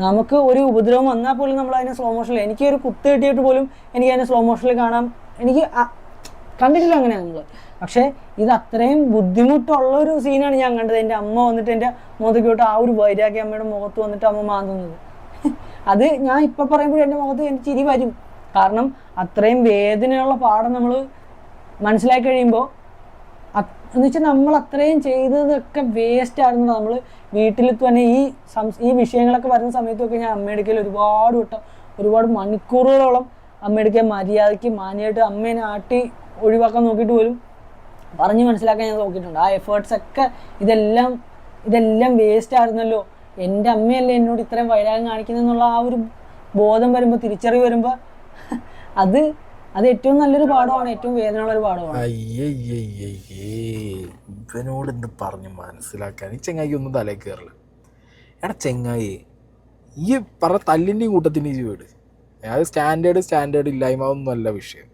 നമുക്ക് ഒരു ഉപദ്രവം വന്നാൽ പോലും നമ്മൾ അതിനെ സ്ലോ മോഷനിൽ, എനിക്ക് ഒരു കുത്ത് കിട്ടിയിട്ട് പോലും എനിക്ക് അതിനെ സ്ലോ മോഷനിൽ കാണാം. എനിക്ക് കണ്ടിട്ടില്ല അങ്ങനെ നമ്മൾ. പക്ഷേ ഇത് അത്രയും ബുദ്ധിമുട്ടുള്ളൊരു സീനാണ് ഞാൻ കണ്ടത്. എൻ്റെ അമ്മ വന്നിട്ട് എൻ്റെ മുഖത്തേക്കോട്ട് ആ ഒരു വൈരാഗ്യ അമ്മയുടെ മുഖത്ത് വന്നിട്ട് അമ്മ മാന്തുന്നത്. അത് ഞാൻ ഇപ്പം പറയുമ്പോഴും എൻ്റെ മുഖത്ത് എനിക്ക് ചിരി വരും. കാരണം അത്രയും വേദനയുള്ള പാഠം നമ്മൾ മനസ്സിലാക്കി കഴിയുമ്പോൾ എന്ന് വെച്ചാൽ നമ്മൾ അത്രയും ചെയ്തതൊക്കെ വേസ്റ്റ് ആയിരുന്നു. നമ്മൾ വീട്ടിൽ തന്നെ ഈ വിഷയങ്ങളൊക്കെ വരുന്ന സമയത്തൊക്കെ ഞാൻ അമ്മയെടുക്കൽ ഒരുപാട് മണിക്കൂറുകളോളം അമ്മയെടുക്കാൻ മര്യാദയ്ക്ക് മാന്യമായിട്ട് അമ്മേനെ ആട്ടി ഒഴിവാക്കാൻ നോക്കിയിട്ട് പോലും പറഞ്ഞ് മനസ്സിലാക്കാൻ ഞാൻ നോക്കിയിട്ടുണ്ട്. ആ എഫേർട്സ് ഒക്കെ ഇതെല്ലാം വേസ്റ്റ് ആയിരുന്നല്ലോ, എൻ്റെ അമ്മയല്ലേ എന്നോട് ഇത്രയും വൈരാഗ്യം കാണിക്കുന്നതെന്നുള്ള ആ ഒരു ബോധം വരുമ്പോൾ, തിരിച്ചറിവ് വരുമ്പോൾ അത് ഏറ്റവും നല്ലൊരു പാഠമാണ്, ഏറ്റവും വേദനയുള്ളൊരു പാഠമാണ്. ഇവനോട് എന്ത് പറഞ്ഞ് മനസ്സിലാക്കാൻ? ഈ ചെങ്ങായി ഒന്നും തലേ കയറില്ല. എടാ ചെങ്ങായി, ഈ പറഞ്ഞ തല്ലിൻ്റെയും കൂട്ടത്തിൻ്റെയും വീട് അത് സ്റ്റാൻഡേർഡ് ഇല്ലായ്മ ഒന്നും അല്ല വിഷയം.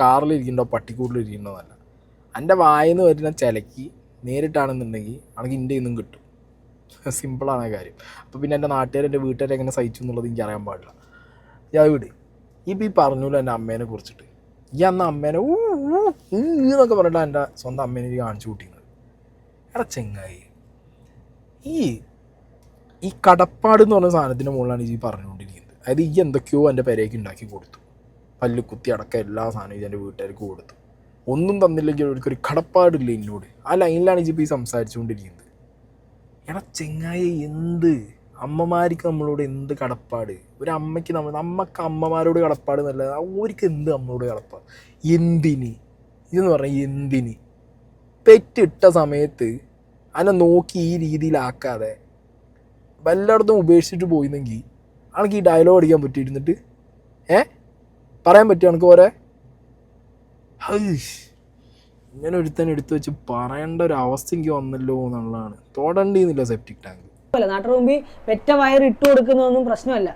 കാറിലിരിക്കണ്ടോ പട്ടിക്കൂട്ടിലിരിക്കണ്ടോ എന്നല്ല. എൻ്റെ വായിന്ന് വരുന്ന ചിലക്ക് നേരിട്ടാണെന്നുണ്ടെങ്കിൽ എനിക്ക് എൻ്റെ നിന്നും കിട്ടും. സിമ്പിളാണ് കാര്യം. അപ്പോൾ പിന്നെ എൻ്റെ നാട്ടുകാർ എൻ്റെ വീട്ടുകാരെ എങ്ങനെ സഹിച്ചു എന്നുള്ളത് എനിക്ക് അറിയാൻ പാടില്ല. ഞാൻ വീട് ഇപ്പം ഈ പറഞ്ഞല്ലോ എൻ്റെ അമ്മേനെ കുറിച്ചിട്ട്. ഈ അന്ന് അമ്മേനെ എന്നൊക്കെ പറഞ്ഞിട്ട് എൻ്റെ സ്വന്തം അമ്മേനെ കാണിച്ചു കൂട്ടിയത്. എടാ ചെങ്ങായി, ഈ കടപ്പാട് എന്ന് പറഞ്ഞ സാധനത്തിൻ്റെ മുകളിലാണ് ഈ പറഞ്ഞുകൊണ്ടിരിക്കുന്നത്. അതായത് ഈ എന്തൊക്കെയോ എൻ്റെ പെരേക്ക് ഉണ്ടാക്കി കൊടുത്തു, പല്ല് കുത്തി അടക്കം എല്ലാ സാധനവും എൻ്റെ വീട്ടുകാർക്ക് കൊടുത്തു. ഒന്നും തന്നില്ലെങ്കിൽ അവർക്കൊരു കടപ്പാടില്ല എന്നോട്. ആ ലൈനിലാണ് ഇപ്പോൾ ഈ സംസാരിച്ചുകൊണ്ടിരിക്കുന്നത്. എടാ ചെങ്ങായി, എന്ത് അമ്മമാർക്ക് നമ്മളോട് എന്ത് കടപ്പാട്? ഒരു അമ്മയ്ക്ക് നമ്മൾക്ക് അമ്മമാരോട് കടപ്പാട് എന്നല്ല, അവർക്ക് എന്ത് നമ്മളോട് കടപ്പാട്? എന്തിന് ഇതെന്ന് പറഞ്ഞാൽ എന്തിന്? പെറ്റിട്ട സമയത്ത് അതിനെ നോക്കി ഈ രീതിയിലാക്കാതെ വല്ലയിടത്തും ഉപേക്ഷിച്ചിട്ട് പോയിരുന്നെങ്കിൽ എനിക്ക് ഈ ഡയലോഗ് അടിക്കാൻ പറ്റിയിരുന്നിട്ട് പറയാൻ പറ്റും എനിക്ക് ഓരോ ഇങ്ങനെ ഒരുത്തന്നെ എടുത്തു വെച്ച് പറയേണ്ട ഒരു അവസ്ഥ എനിക്ക് വന്നല്ലോ എന്നുള്ളതാണ്. തോടണ്ടിന്നില്ല സെപ്റ്റിക് ടാങ്ക്. നാട്ടിൽ മുമ്പിൽ പെറ്റ വയർ ഇട്ട് കൊടുക്കുന്നതൊന്നും പ്രശ്നമല്ല,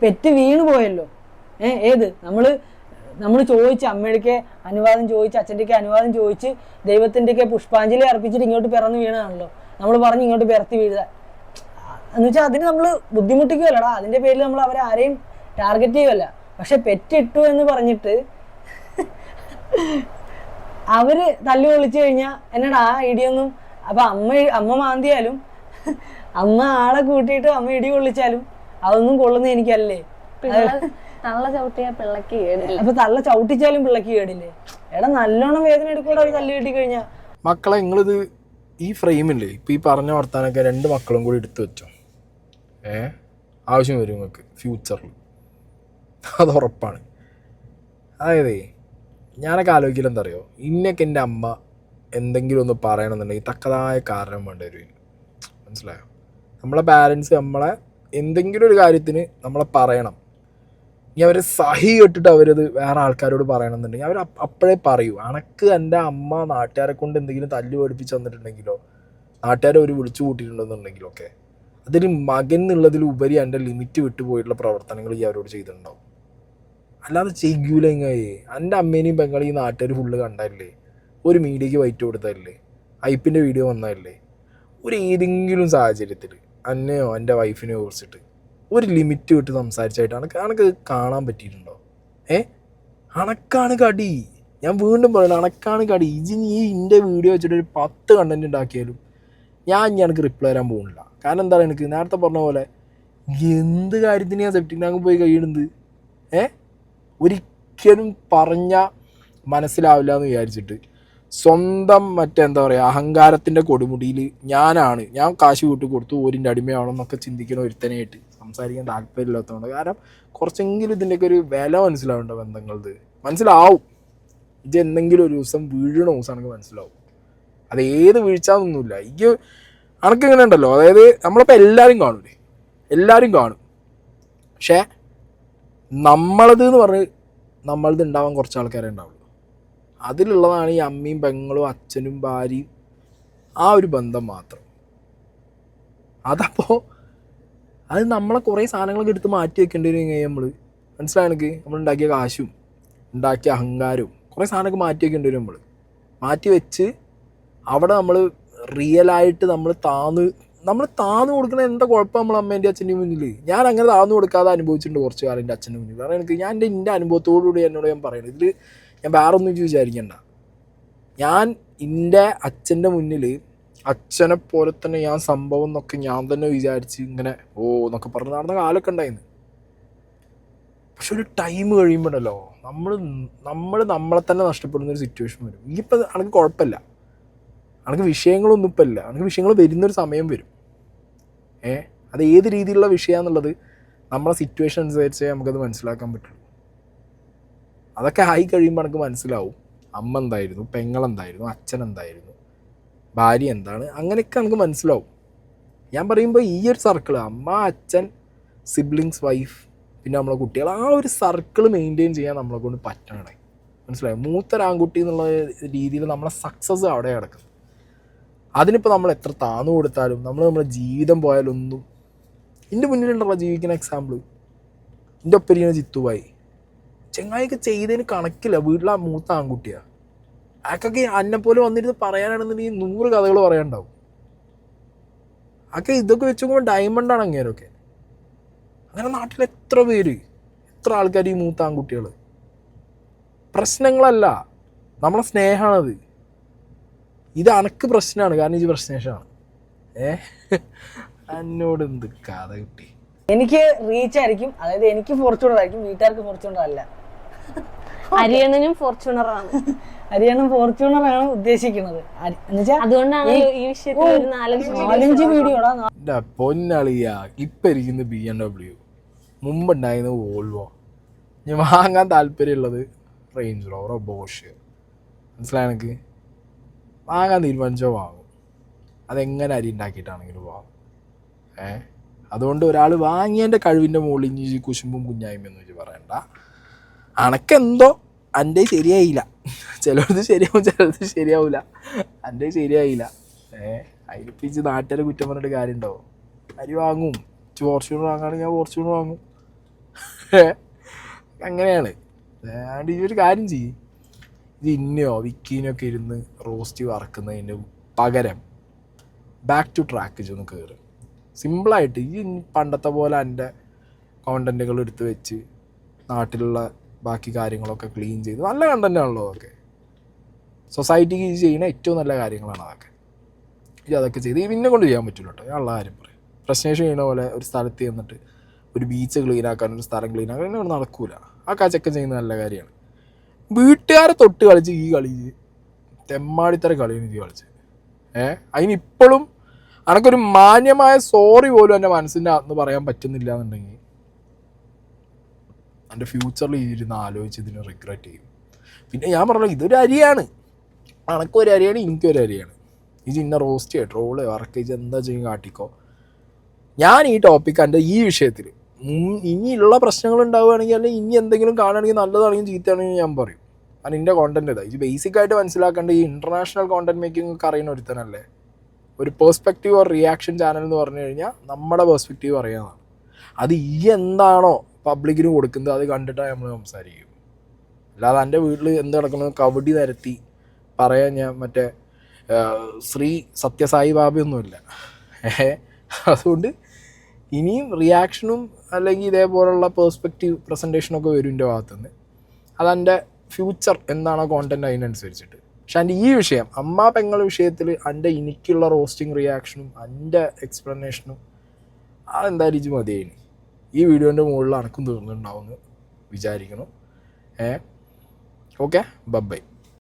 പെറ്റ് വീണ് പോയല്ലോ. ഏത് നമ്മൾ ചോദിച്ച് അമ്മയുടെയൊക്കെ അനുവാദം ചോദിച്ച് അച്ഛൻ്റെയൊക്കെ അനുവാദം ചോദിച്ച് ദൈവത്തിൻ്റെയൊക്കെ പുഷ്പാഞ്ജലി അർപ്പിച്ചിട്ട് ഇങ്ങോട്ട് പിറന്ന് വീണതാണല്ലോ. നമ്മൾ പറഞ്ഞ് ഇങ്ങോട്ട് പിറത്തി വീഴുക എന്ന് വെച്ചാൽ അതിന് നമ്മൾ ബുദ്ധിമുട്ടിക്കുകയല്ലടാ. അതിൻ്റെ പേരിൽ നമ്മൾ അവരെ ആരെയും ടാർഗറ്റ് ചെയ്യുകയല്ല. പക്ഷെ പെറ്റിട്ടു എന്ന് പറഞ്ഞിട്ട് അവര് തല്ലു പൊളിച്ചു കഴിഞ്ഞാൽ എന്നടാ ആ ഇടിയൊന്നും. അപ്പൊ അമ്മ മാന്തിയാലും അമ്മ ആളെ കൂട്ടിയിട്ട് അമ്മ ഇടി കൊള്ളിച്ചാലും അതൊന്നും കൊള്ളുന്ന എനിക്കല്ലേ. തള്ള ചവിട്ടിയാൽ പിള്ളക്ക് കേടില്ല. അപ്പൊ തള്ള ചവിട്ടിച്ചാലും പിള്ളക്ക് കേടില്ലേ? എടാ നല്ലോണം വേദന എടുക്കൂടെ ഒരു തല്ല് കിട്ടി കഴിഞ്ഞാ. മക്കളെ, നിങ്ങളിത് ഈ ഫ്രെയിമില്ലേ ഇപ്പൊ ഈ പറഞ്ഞ വർത്താനൊക്കെ 2 മക്കളും കൂടി എടുത്തു വെച്ചോ. ആവശ്യം വരും നിങ്ങൾക്ക് ഫ്യൂച്ചറിൽ, അത് ഉറപ്പാണ്. അതായത് ഞാനൊക്കെ ആലോചിക്കില്ല എന്താ അറിയോ, ഇന്നൊക്കെ എൻ്റെ അമ്മ എന്തെങ്കിലും ഒന്ന് പറയണമെന്നുണ്ടെങ്കിൽ തക്കതായ കാരണം വേണ്ടി വരും. മനസ്സിലായോ? നമ്മളെ പാരൻസ് നമ്മളെ എന്തെങ്കിലും ഒരു കാര്യത്തിന് നമ്മളെ പറയണം. ഇനി അവർ സഹി കെട്ടിട്ട് അവരത് വേറെ ആൾക്കാരോട് പറയണമെന്നുണ്ടെങ്കിൽ അവർ അപ്പോഴേ പറയൂ. അനക്ക് എൻ്റെ അമ്മ നാട്ടുകാരെ കൊണ്ട് എന്തെങ്കിലും തല്ല് പഠിപ്പിച്ച് തന്നിട്ടുണ്ടെങ്കിലോ നാട്ടുകാരെ ഒരു വിളിച്ചു കൂട്ടിയിട്ടുണ്ടെന്നുണ്ടെങ്കിലോ ഒക്കെ അതിൽ മകൻ എന്നുള്ളതിലുപരി എൻ്റെ ലിമിറ്റ് വിട്ടുപോയിട്ടുള്ള പ്രവർത്തനങ്ങൾ ഈ അവരോട് ചെയ്തിട്ടുണ്ടാവും. അല്ലാതെ ചെയ്യൂല എങ്ങനെ? എൻ്റെ അമ്മേനെയും പെങ്ങളെയും ഈ നാട്ടുകാർ ഫുള്ള് കണ്ടല്ലേ, ഒരു മീഡിയയ്ക്ക് വൈറ്റ് കൊടുത്തതല്ലേ, ഐപ്പിൻ്റെ വീഡിയോ വന്നതല്ലേ, ഒരു ഏതെങ്കിലും സാഹചര്യത്തിൽ എന്നെയോ എൻ്റെ വൈഫിനെയോ കുറിച്ചിട്ട് ഒരു ലിമിറ്റ് വിട്ട് സംസാരിച്ചായിട്ട് അനക്ക് കാണാൻ പറ്റിയിട്ടുണ്ടോ? അണക്കാണ് കടി. ഞാൻ വീണ്ടും പറയണം, അണക്കാണ് കടി. നീ എൻ്റെ വീഡിയോ വെച്ചിട്ട് ഒരു 10 കണ്ടന്റ് ഉണ്ടാക്കിയാലും ഞാൻ എനിക്ക് റിപ്ലൈ തരാൻ പോകുന്നില്ല. കാരണം എന്താണ്, എനിക്ക് നേരത്തെ പറഞ്ഞ പോലെ എന്ത് കാര്യത്തിന് ഞാൻ സെപ്റ്റിക് ടാങ്ക് പോയി കഴിയണത്? ഒരിക്കലും പറഞ്ഞാൽ മനസ്സിലാവില്ല എന്ന് വിചാരിച്ചിട്ട് സ്വന്തം മറ്റെന്താ പറയുക അഹങ്കാരത്തിൻ്റെ കൊടുമുടിയിൽ ഞാൻ കാശ് കൂട്ടി കൊടുത്തു ഓരിൻ്റെ അടിമയാണെന്നൊക്കെ ചിന്തിക്കുന്ന ഒരുത്തനായിട്ട് സംസാരിക്കാൻ താല്പര്യമില്ലാത്തതുകൊണ്ട്. കാരണം കുറച്ചെങ്കിലും ഇതിൻ്റെയൊക്കെ ഒരു വില മനസ്സിലാവേണ്ട ബന്ധങ്ങളത് മനസ്സിലാവും. ഇത് എന്തെങ്കിലും ഒരു ദിവസം വീഴണ ദിവസമാണെങ്കിൽ മനസ്സിലാവും. അത് ഏത് വീഴ്ചാന്നൊന്നുമില്ല. അനക്കിങ്ങനെ ഉണ്ടല്ലോ, അതായത് നമ്മളിപ്പോൾ എല്ലാവരും കാണും. പക്ഷേ നമ്മളത് എന്ന് പറഞ്ഞ് നമ്മളത് ഉണ്ടാവാൻ കുറച്ച് ആൾക്കാരെ ഉണ്ടാവുള്ളൂ. അതിലുള്ളതാണ് ഈ അമ്മയും പെങ്ങളും അച്ഛനും ഭാര്യയും, ആ ഒരു ബന്ധം മാത്രം. അതപ്പോൾ അത് നമ്മളെ കുറേ സാധനങ്ങളൊക്കെ എടുത്ത് മാറ്റി വെക്കേണ്ടി വരും. നമ്മൾ മനസ്സിലായെനിക്ക് നമ്മൾ ഉണ്ടാക്കിയ കാശും ഉണ്ടാക്കിയ അഹങ്കാരവും കുറേ സാധനമൊക്കെ മാറ്റി വെക്കേണ്ടി വരും. മാറ്റി വെച്ച് അവിടെ നമ്മൾ റിയലായിട്ട് നമ്മൾ താന്ന് കൊടുക്കണ എന്താ കുഴപ്പം നമ്മൾ അമ്മേൻ്റെ അച്ഛൻ്റെ മുന്നിൽ? ഞാൻ അങ്ങനെ താന്ന് കൊടുക്കാതെ അനുഭവിച്ചിട്ടുണ്ട് കുറച്ച് കാലം എൻ്റെ അച്ഛൻ്റെ മുന്നിൽ. കാരണം എനിക്ക് എൻ്റെ അനുഭവത്തോടുകൂടി എന്നോട് ഞാൻ പറയുന്നത്, ഇതിൽ ഞാൻ വേറെ ഒന്നും വിചാരിക്കണ്ട. ഞാൻ എൻ്റെ അച്ഛൻ്റെ മുന്നിൽ അച്ഛനെ പോലെ തന്നെ ഞാൻ സംഭവം എന്നൊക്കെ ഞാൻ തന്നെ വിചാരിച്ച് ഇങ്ങനെ എന്നൊക്കെ പറഞ്ഞ് നടന്ന കാലമൊക്കെ ഉണ്ടായിരുന്നു. പക്ഷെ ഒരു ടൈം കഴിയുമ്പോഴല്ലോ നമ്മളെ തന്നെ നഷ്ടപ്പെടുന്നൊരു സിറ്റുവേഷൻ വരും. ഇപ്പം എനിക്ക് കുഴപ്പമില്ല, എനിക്ക് വിഷയങ്ങളൊന്നും ഇപ്പം ഇല്ല, എനിക്ക് വിഷയങ്ങൾ വരുന്നൊരു സമയം വരും. അത് ഏത് രീതിയിലുള്ള വിഷയമാണെന്നുള്ളത് നമ്മളെ സിറ്റുവേഷൻ അനുസരിച്ച് നമുക്കത് മനസ്സിലാക്കാൻ പറ്റുള്ളൂ. അതൊക്കെ ആയി കഴിയുമ്പോൾ എനിക്ക് മനസ്സിലാവും അമ്മ എന്തായിരുന്നു, പെങ്ങളെന്തായിരുന്നു, അച്ഛൻ എന്തായിരുന്നു, ഭാര്യ എന്താണ്, അങ്ങനെയൊക്കെ നമുക്ക് മനസ്സിലാവും. ഞാൻ പറയുമ്പോൾ ഈ ഒരു സർക്കിൾ അമ്മ, അച്ഛൻ, സിബ്ലിങ്സ്, വൈഫ്, പിന്നെ നമ്മളെ കുട്ടികൾ, ആ ഒരു സർക്കിൾ മെയിൻറ്റെയിൻ ചെയ്യാൻ നമ്മളെ കൊണ്ട് പറ്റണേ. മനസ്സിലായോ? മൂത്തൊരാൺകുട്ടി എന്നുള്ള രീതിയിൽ നമ്മളെ സക്സസ് അവിടെ കിടക്കുന്നത്. അതിനിപ്പോൾ നമ്മൾ എത്ര താന്നു കൊടുത്താലും നമ്മളെ ജീവിതം പോയാലൊന്നും. എൻ്റെ മുന്നിലുണ്ടല്ലോ ജീവിക്കുന്ന എക്സാമ്പിൾ, എൻ്റെ ഒപ്പരിക്കുന്ന ജിത്തുവായി ചെങ്ങായിക്ക് ചെയ്തതിന് കണക്കില്ല. വീട്ടിലെ മൂത്ത ആൺകുട്ടിയാണ്. അയാൾക്കൊക്കെ അന്നെപ്പോലെ വന്നിരുന്ന് പറയാനാണെന്നുണ്ടെങ്കിൽ 100 കഥകൾ പറയാനുണ്ടാവും. അതൊക്കെ ഇതൊക്കെ വെച്ചുകൊണ്ട് ഡയമണ്ടാണ് അങ്ങേരൊക്കെ. അങ്ങനെ നാട്ടിൽ എത്ര ആൾക്കാർ ഈ മൂത്ത ആൺകുട്ടികൾ. പ്രശ്നങ്ങളല്ല, നമ്മളെ സ്നേഹമാണത്. ഇത് അനക്ക് പ്രശ്നമാണ്, കാരണം ഇത് പ്രശ്നേഷമാണ്. എന്നോട് എന്ത് കഥ കിട്ടി? എനിക്ക് റീച്ച് ആയിരിക്കും, അതായത് എനിക്ക് ഫോർച്യൂണർ ആയിരിക്കും, വീട്ടുകാർക്ക് ഫോർച്യൂണർ അല്ല. അരിയണ്ണനും ഫോർച്യൂണറാണ്. ഹരിയാണ ഫോർച്യൂണർ ആണ് ഉദ്ദേശിക്കുന്നത്. അതുകൊണ്ടാണ് ഈ വിഷയത്തിൽ ഒരു 4-5 വീഡിയോടാ. പൊന്നളിയ ഇപ്പം ഇരിക്കുന്ന BMW, മുമ്പുണ്ടായിരുന്ന വോൾവോ. ഞാൻ വാങ്ങാൻ താല്പര്യമുള്ളത് റേഞ്ച് റോവറോ ബോഷ്. മനസ്സിലായ എനിക്ക്? വാങ്ങാൻ തീരുമാനിച്ചോ വാങ്ങും. അതെങ്ങനെ അരി ഉണ്ടാക്കിയിട്ടാണെങ്കിലും വാങ്ങും. അതുകൊണ്ട് ഒരാൾ വാങ്ങിയതിൻ്റെ കഴിവിൻ്റെ മുകളിൽ ഇനി കുശുമ്പും കുഞ്ഞായ്മയൊന്നും വെച്ച് പറയണ്ട. അനക്കെന്തോ എൻ്റെ ശരിയായില്ല. ചിലത് ശരിയാവും, ചിലത് ശരിയാവില്ല. എൻ്റെ ശരിയായില്ല. അതിലിപ്പിച്ച് നാട്ടുകാരെ കുറ്റം പറഞ്ഞിട്ട് കാര്യമുണ്ടോ? അരി വാങ്ങും. ഫോർച്യൂണർ വാങ്ങുകയാണെങ്കിൽ ഞാൻ ഫോർച്യൂണർ വാങ്ങും. അങ്ങനെയാണ്. ഈ ഒരു കാര്യം ചെയ്യും, ഇത് ഇന്നയോ വിക്കീനൊക്കെ ഇരുന്ന് റോസ്റ്റ് വറക്കുന്നതിന് പകരം ബാക്ക് ടു ട്രാക്ക് ഒന്ന് കയറും. സിമ്പിളായിട്ട് ഈ പണ്ടത്തെ പോലെ എൻ്റെ കോണ്ടൻറ്റുകൾ എടുത്ത് വെച്ച് നാട്ടിലുള്ള ബാക്കി കാര്യങ്ങളൊക്കെ ക്ലീൻ ചെയ്ത് നല്ല കണ്ടൻറ്റാണല്ലോ അതൊക്കെ. സൊസൈറ്റിക്ക് ചെയ്യുന്ന ഏറ്റവും നല്ല കാര്യങ്ങളാണ് അതൊക്കെ. അതൊക്കെ ചെയ്ത് പിന്നെ കൊണ്ട് ചെയ്യാൻ പറ്റില്ല കേട്ടോ. ഞാൻ ഉള്ള കാര്യം പറയും. പ്രശ്നേഷൻ ചെയ്യുന്ന പോലെ ഒരു സ്ഥലത്ത് ചെന്നിട്ട് ഒരു ബീച്ച് ക്ലീൻ ആക്കാൻ, ഒരു സ്ഥലം ക്ലീൻ ആക്കാൻ ഇവിടെ നടക്കൂല. ആ കാച്ചൊക്കെ ചെയ്യുന്ന നല്ല കാര്യമാണ്. വീട്ടുകാരെ തൊട്ട് കളിച്ച് ഈ കളിച്ച് തെമ്മാടിത്തര കളിയാണ് ഈ കളിച്ച്. അതിനിപ്പോഴും അനക്കൊരു മാന്യമായ സോറി പോലും എൻ്റെ മനസ്സിൻ്റെ അകത്ത് പറയാൻ പറ്റുന്നില്ല എന്നുണ്ടെങ്കിൽ എൻ്റെ ഫ്യൂച്ചറിൽ ഇരുന്ന് ആലോചിച്ച് ഇതിന് റിഗ്രറ്റ് ചെയ്യും. പിന്നെ ഞാൻ പറഞ്ഞു ഇതൊരു അരിയാണ്, അനക്കൊരു അരിയാണ്, എനിക്കൊരു അരിയാണ്. ഇത് ഇന്ന റോസ്റ്റ് ട്രോള് വർക്ക് ചെയ്ത് എന്താ ചെയ്യും കാട്ടിക്കോ. ഞാൻ ഈ ടോപ്പിക്ക് എൻ്റെ ഈ വിഷയത്തിൽ ഇനിയുള്ള പ്രശ്നങ്ങൾ ഉണ്ടാവുകയാണെങ്കിൽ അല്ലെങ്കിൽ ഇനി എന്തെങ്കിലും കാണുകയാണെങ്കിൽ നല്ലതാണെങ്കിൽ ചീത്തയാണെങ്കിൽ ഞാൻ പറയും. കാരണം എൻ്റെ കോണ്ടന്റ് ഇതാ. ഇത് ബേസിക് ആയിട്ട് മനസ്സിലാക്കേണ്ട ഈ ഇൻ്റർനാഷണൽ കോണ്ടന്റ് മേക്കിംഗ് ഒക്കെ അറിയുന്ന ഒരുത്തനല്ലേ. ഒരു പേഴ്സ്പെക്റ്റീവ് ഓർ റിയാക്ഷൻ ചാനൽ എന്ന് പറഞ്ഞു കഴിഞ്ഞാൽ നമ്മുടെ പേഴ്സ്പെക്റ്റീവ് അറിയാവുന്നതാണ്. അത് ഈ എന്താണോ പബ്ലിക്കിന് കൊടുക്കുന്നത് അത് കണ്ടിട്ടാണ് നമ്മൾ സംസാരിക്കും. അല്ലാതെ എൻ്റെ വീട്ടിൽ എന്ത് നടക്കുന്നത് കബഡി നിരത്തി പറയാൻ ഞാൻ മറ്റേ ശ്രീ സത്യസായി ബാബയൊന്നുമില്ല. അതുകൊണ്ട് ഇനിയും റിയാക്ഷനും അല്ലെങ്കിൽ ഇതേപോലുള്ള പേഴ്സ്പെക്റ്റീവ് പ്രസൻറ്റേഷനൊക്കെ വരും എൻ്റെ ഭാഗത്തുനിന്ന്. അതെൻ്റെ ഫ്യൂച്ചർ എന്താണോ കോണ്ടൻറ്റ് അതിനനുസരിച്ചിട്ട്. പക്ഷെ എൻ്റെ ഈ വിഷയം അമ്മ പെങ്ങൾ വിഷയത്തിൽ എൻ്റെ എനിക്കുള്ള റോസ്റ്റിംഗ് റിയാക്ഷനും എൻ്റെ എക്സ്പ്ലനേഷനും അതെന്തായാലും ഇത് മതിയായിന്. ഈ വീഡിയോൻ്റെ മുകളിൽ അനക്കും തീർന്നിട്ടുണ്ടാവുമെന്ന് വിചാരിക്കണം. Okay, by.